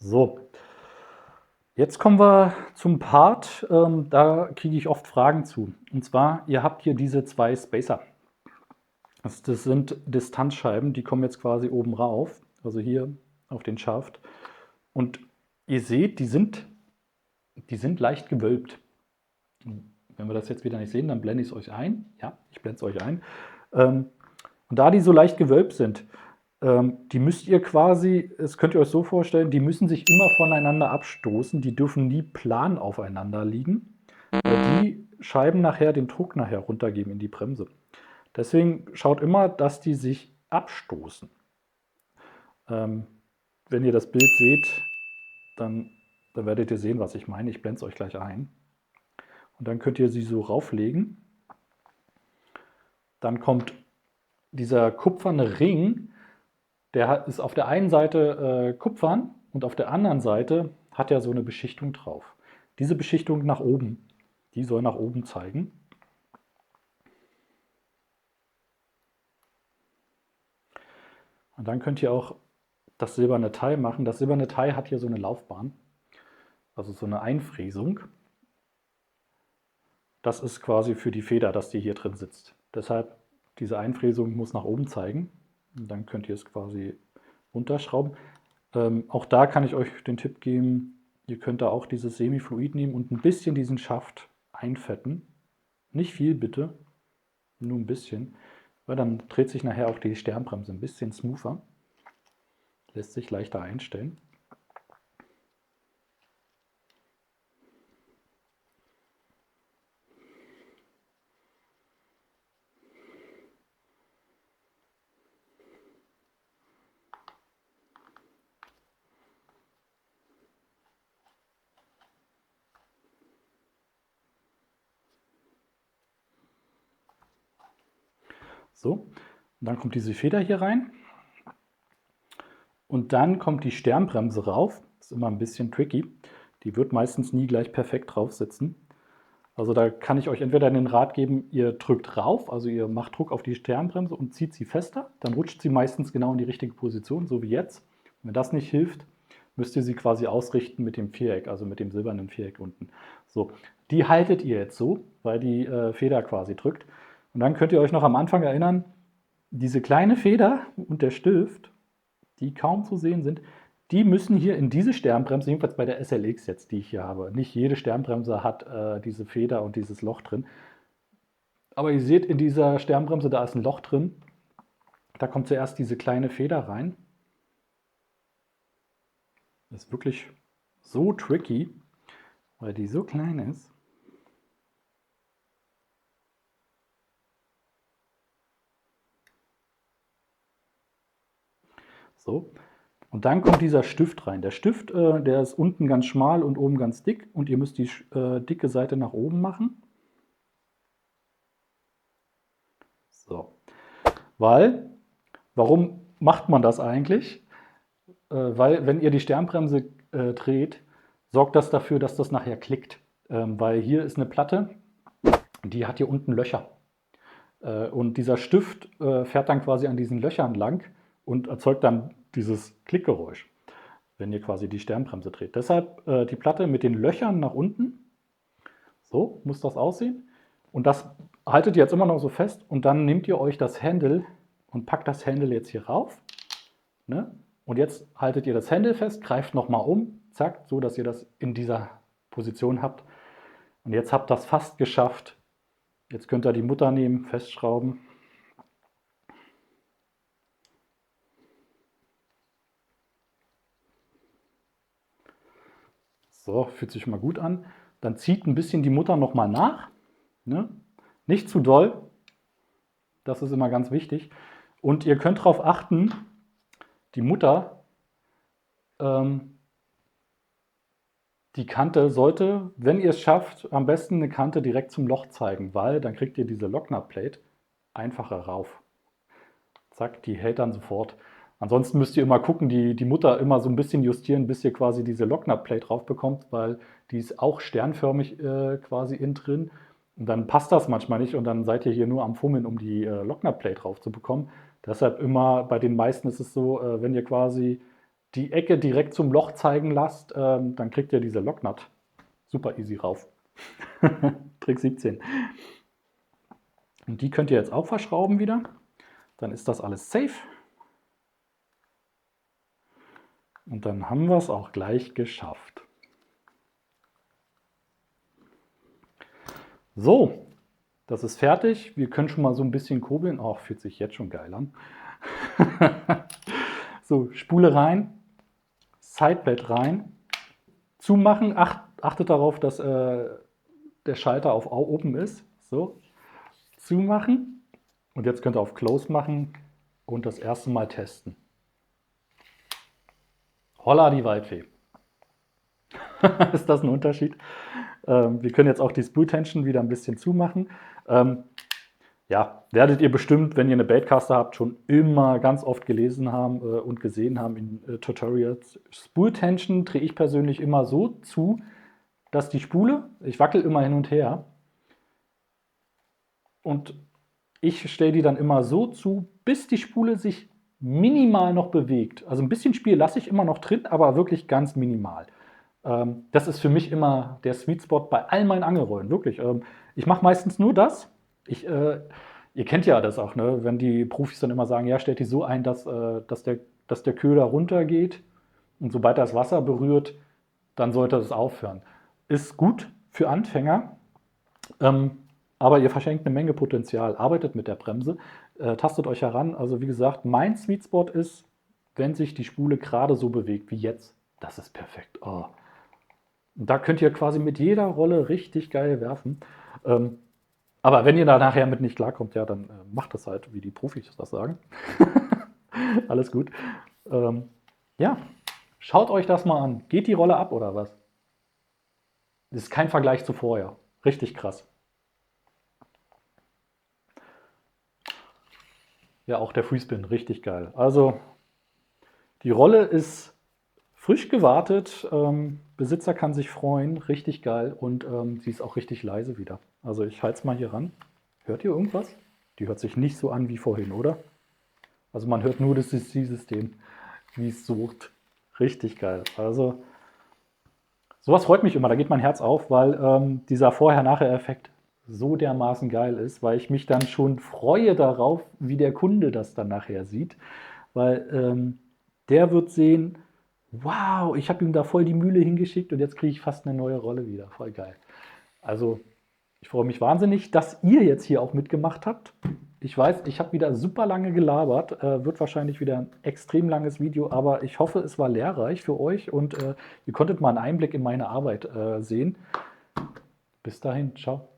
So, jetzt kommen wir zum Part, da kriege ich oft Fragen zu. Und zwar, ihr habt hier diese zwei Spacer. Das sind Distanzscheiben, die kommen jetzt quasi oben rauf, also hier auf den Schaft. Und ihr seht, die sind leicht gewölbt. Wenn wir das jetzt wieder nicht sehen, dann blende ich es euch ein. Ja, ich blende es euch ein. Und da die so leicht gewölbt sind, die müsst ihr quasi, das könnt ihr euch so vorstellen, die müssen sich immer voneinander abstoßen. Die dürfen nie plan aufeinander liegen, weil die Scheiben nachher den Druck nachher runtergeben in die Bremse. Deswegen schaut immer, dass die sich abstoßen. Wenn ihr das Bild seht, dann werdet ihr sehen, was ich meine. Ich blende es euch gleich ein. Und dann könnt ihr sie so rauflegen. Dann kommt dieser kupferne Ring, der ist auf der einen Seite kupfern und auf der anderen Seite hat er so eine Beschichtung drauf. Diese Beschichtung nach oben, die soll nach oben zeigen. Und dann könnt ihr auch das silberne Teil machen. Das silberne Teil hat hier so eine Laufbahn, also so eine Einfräsung. Das ist quasi für die Feder, dass die hier drin sitzt. Deshalb, diese Einfräsung muss nach oben zeigen. Und dann könnt ihr es quasi runterschrauben. Auch da kann ich euch den Tipp geben, ihr könnt da auch dieses Semifluid nehmen und ein bisschen diesen Schaft einfetten. Nicht viel bitte, nur ein bisschen, weil dann dreht sich nachher auch die Sternbremse ein bisschen smoother. Lässt sich leichter einstellen. So, und dann kommt diese Feder hier rein. Und dann kommt die Sternbremse rauf. Das ist immer ein bisschen tricky. Die wird meistens nie gleich perfekt drauf sitzen. Also da kann ich euch entweder den Rat geben, ihr drückt rauf, also ihr macht Druck auf die Sternbremse und zieht sie fester. Dann rutscht sie meistens genau in die richtige Position, so wie jetzt. Und wenn das nicht hilft, müsst ihr sie quasi ausrichten mit dem Viereck, also mit dem silbernen Viereck unten. So, die haltet ihr jetzt so, weil die Feder quasi drückt. Und dann könnt ihr euch noch am Anfang erinnern, diese kleine Feder und der Stift, die kaum zu sehen sind, die müssen hier in diese Sternbremse, jedenfalls bei der SLX jetzt, die ich hier habe. Nicht jede Sternbremse hat diese Feder und dieses Loch drin. Aber ihr seht, in dieser Sternbremse, da ist ein Loch drin. Da kommt zuerst diese kleine Feder rein. Das ist wirklich so tricky, weil die so klein ist. So. Und dann kommt dieser Stift rein. Der Stift, der ist unten ganz schmal und oben ganz dick. Und ihr müsst die dicke Seite nach oben machen. So. Warum macht man das eigentlich? Weil, wenn ihr die Sternbremse dreht, sorgt das dafür, dass das nachher klickt. Weil hier ist eine Platte, die hat hier unten Löcher. Und dieser Stift fährt dann quasi an diesen Löchern lang und erzeugt dann dieses Klickgeräusch, wenn ihr quasi die Sternbremse dreht. Deshalb die Platte mit den Löchern nach unten. So muss das aussehen. Und das haltet ihr jetzt immer noch so fest. Und dann nehmt ihr euch das Handle und packt das Handle jetzt hier rauf. Ne? Und jetzt haltet ihr das Handle fest, greift nochmal um, zack, so dass ihr das in dieser Position habt. Und jetzt habt ihr das fast geschafft. Jetzt könnt ihr die Mutter nehmen, festschrauben. So, fühlt sich mal gut an. Dann zieht ein bisschen die Mutter nochmal nach. Ne? Nicht zu doll. Das ist immer ganz wichtig. Und ihr könnt darauf achten, die Mutter, die Kante sollte, wenn ihr es schafft, am besten eine Kante direkt zum Loch zeigen, weil dann kriegt ihr diese Locknut-Plate einfacher rauf. Zack, die hält dann sofort. Ansonsten müsst ihr immer gucken, die Mutter immer so ein bisschen justieren, bis ihr quasi diese Locknut-Plate drauf bekommt, weil die ist auch sternförmig quasi innen drin. Und dann passt das manchmal nicht und dann seid ihr hier nur am Fummeln, um die Locknut-Plate drauf zu bekommen. Deshalb immer, bei den meisten ist es so, wenn ihr quasi die Ecke direkt zum Loch zeigen lasst, dann kriegt ihr diese Locknut super easy rauf. Trick 17. Und die könnt ihr jetzt auch verschrauben wieder. Dann ist das alles safe. Und dann haben wir es auch gleich geschafft. So, das ist fertig. Wir können schon mal so ein bisschen kurbeln. Oh, fühlt sich jetzt schon geil an. So, Spule rein, Sidebed rein, zumachen. Achtet darauf, dass der Schalter auf Open ist. So, zumachen. Und jetzt könnt ihr auf Close machen und das erste Mal testen. Holla die Waldfee. Ist das ein Unterschied? Wir können jetzt auch die Spool Tension wieder ein bisschen zumachen. Ja, werdet ihr bestimmt, wenn ihr eine Baitcaster habt, schon immer ganz oft gelesen haben und gesehen haben in Tutorials. Spool Tension drehe ich persönlich immer so zu, dass die Spule, ich wackel immer hin und her und ich stelle die dann immer so zu, bis die Spule sich minimal noch bewegt. Also ein bisschen Spiel lasse ich immer noch drin, aber wirklich ganz minimal. Das ist für mich immer der Sweet Spot bei all meinen Angelrollen, wirklich. Ich mache meistens nur das. Ihr kennt ja das auch, ne? Wenn die Profis dann immer sagen, ja, stellt die so ein, dass der Köder runtergeht und sobald das Wasser berührt, dann sollte es aufhören. Ist gut für Anfänger, aber ihr verschenkt eine Menge Potenzial. Arbeitet mit der Bremse, tastet euch heran. Also wie gesagt, mein Sweet Spot ist, wenn sich die Spule gerade so bewegt wie jetzt. Das ist perfekt. Oh. Da könnt ihr quasi mit jeder Rolle richtig geil werfen. Aber wenn ihr da nachher mit nicht klarkommt, ja, dann macht das halt, wie die Profis das sagen. Alles gut. Ja, schaut euch das mal an. Geht die Rolle ab oder was? Das ist kein Vergleich zu vorher. Richtig krass. Ja, auch der Freespin, richtig geil. Also, die Rolle ist frisch gewartet, Besitzer kann sich freuen, richtig geil und sie ist auch richtig leise wieder. Also ich halte es mal hier ran. Hört ihr irgendwas? Die hört sich nicht so an wie vorhin, oder? Also man hört nur das CC-System, wie es sucht. Richtig geil. Also sowas freut mich immer, da geht mein Herz auf, weil dieser Vorher-Nachher-Effekt so dermaßen geil ist, weil ich mich dann schon freue darauf, wie der Kunde das dann nachher sieht. Weil der wird sehen, wow, ich habe ihm da voll die Mühle hingeschickt und jetzt kriege ich fast eine neue Rolle wieder. Voll geil. Also, ich freue mich wahnsinnig, dass ihr jetzt hier auch mitgemacht habt. Ich weiß, ich habe wieder super lange gelabert. Wird wahrscheinlich wieder ein extrem langes Video, aber ich hoffe, es war lehrreich für euch und ihr konntet mal einen Einblick in meine Arbeit sehen. Bis dahin, ciao.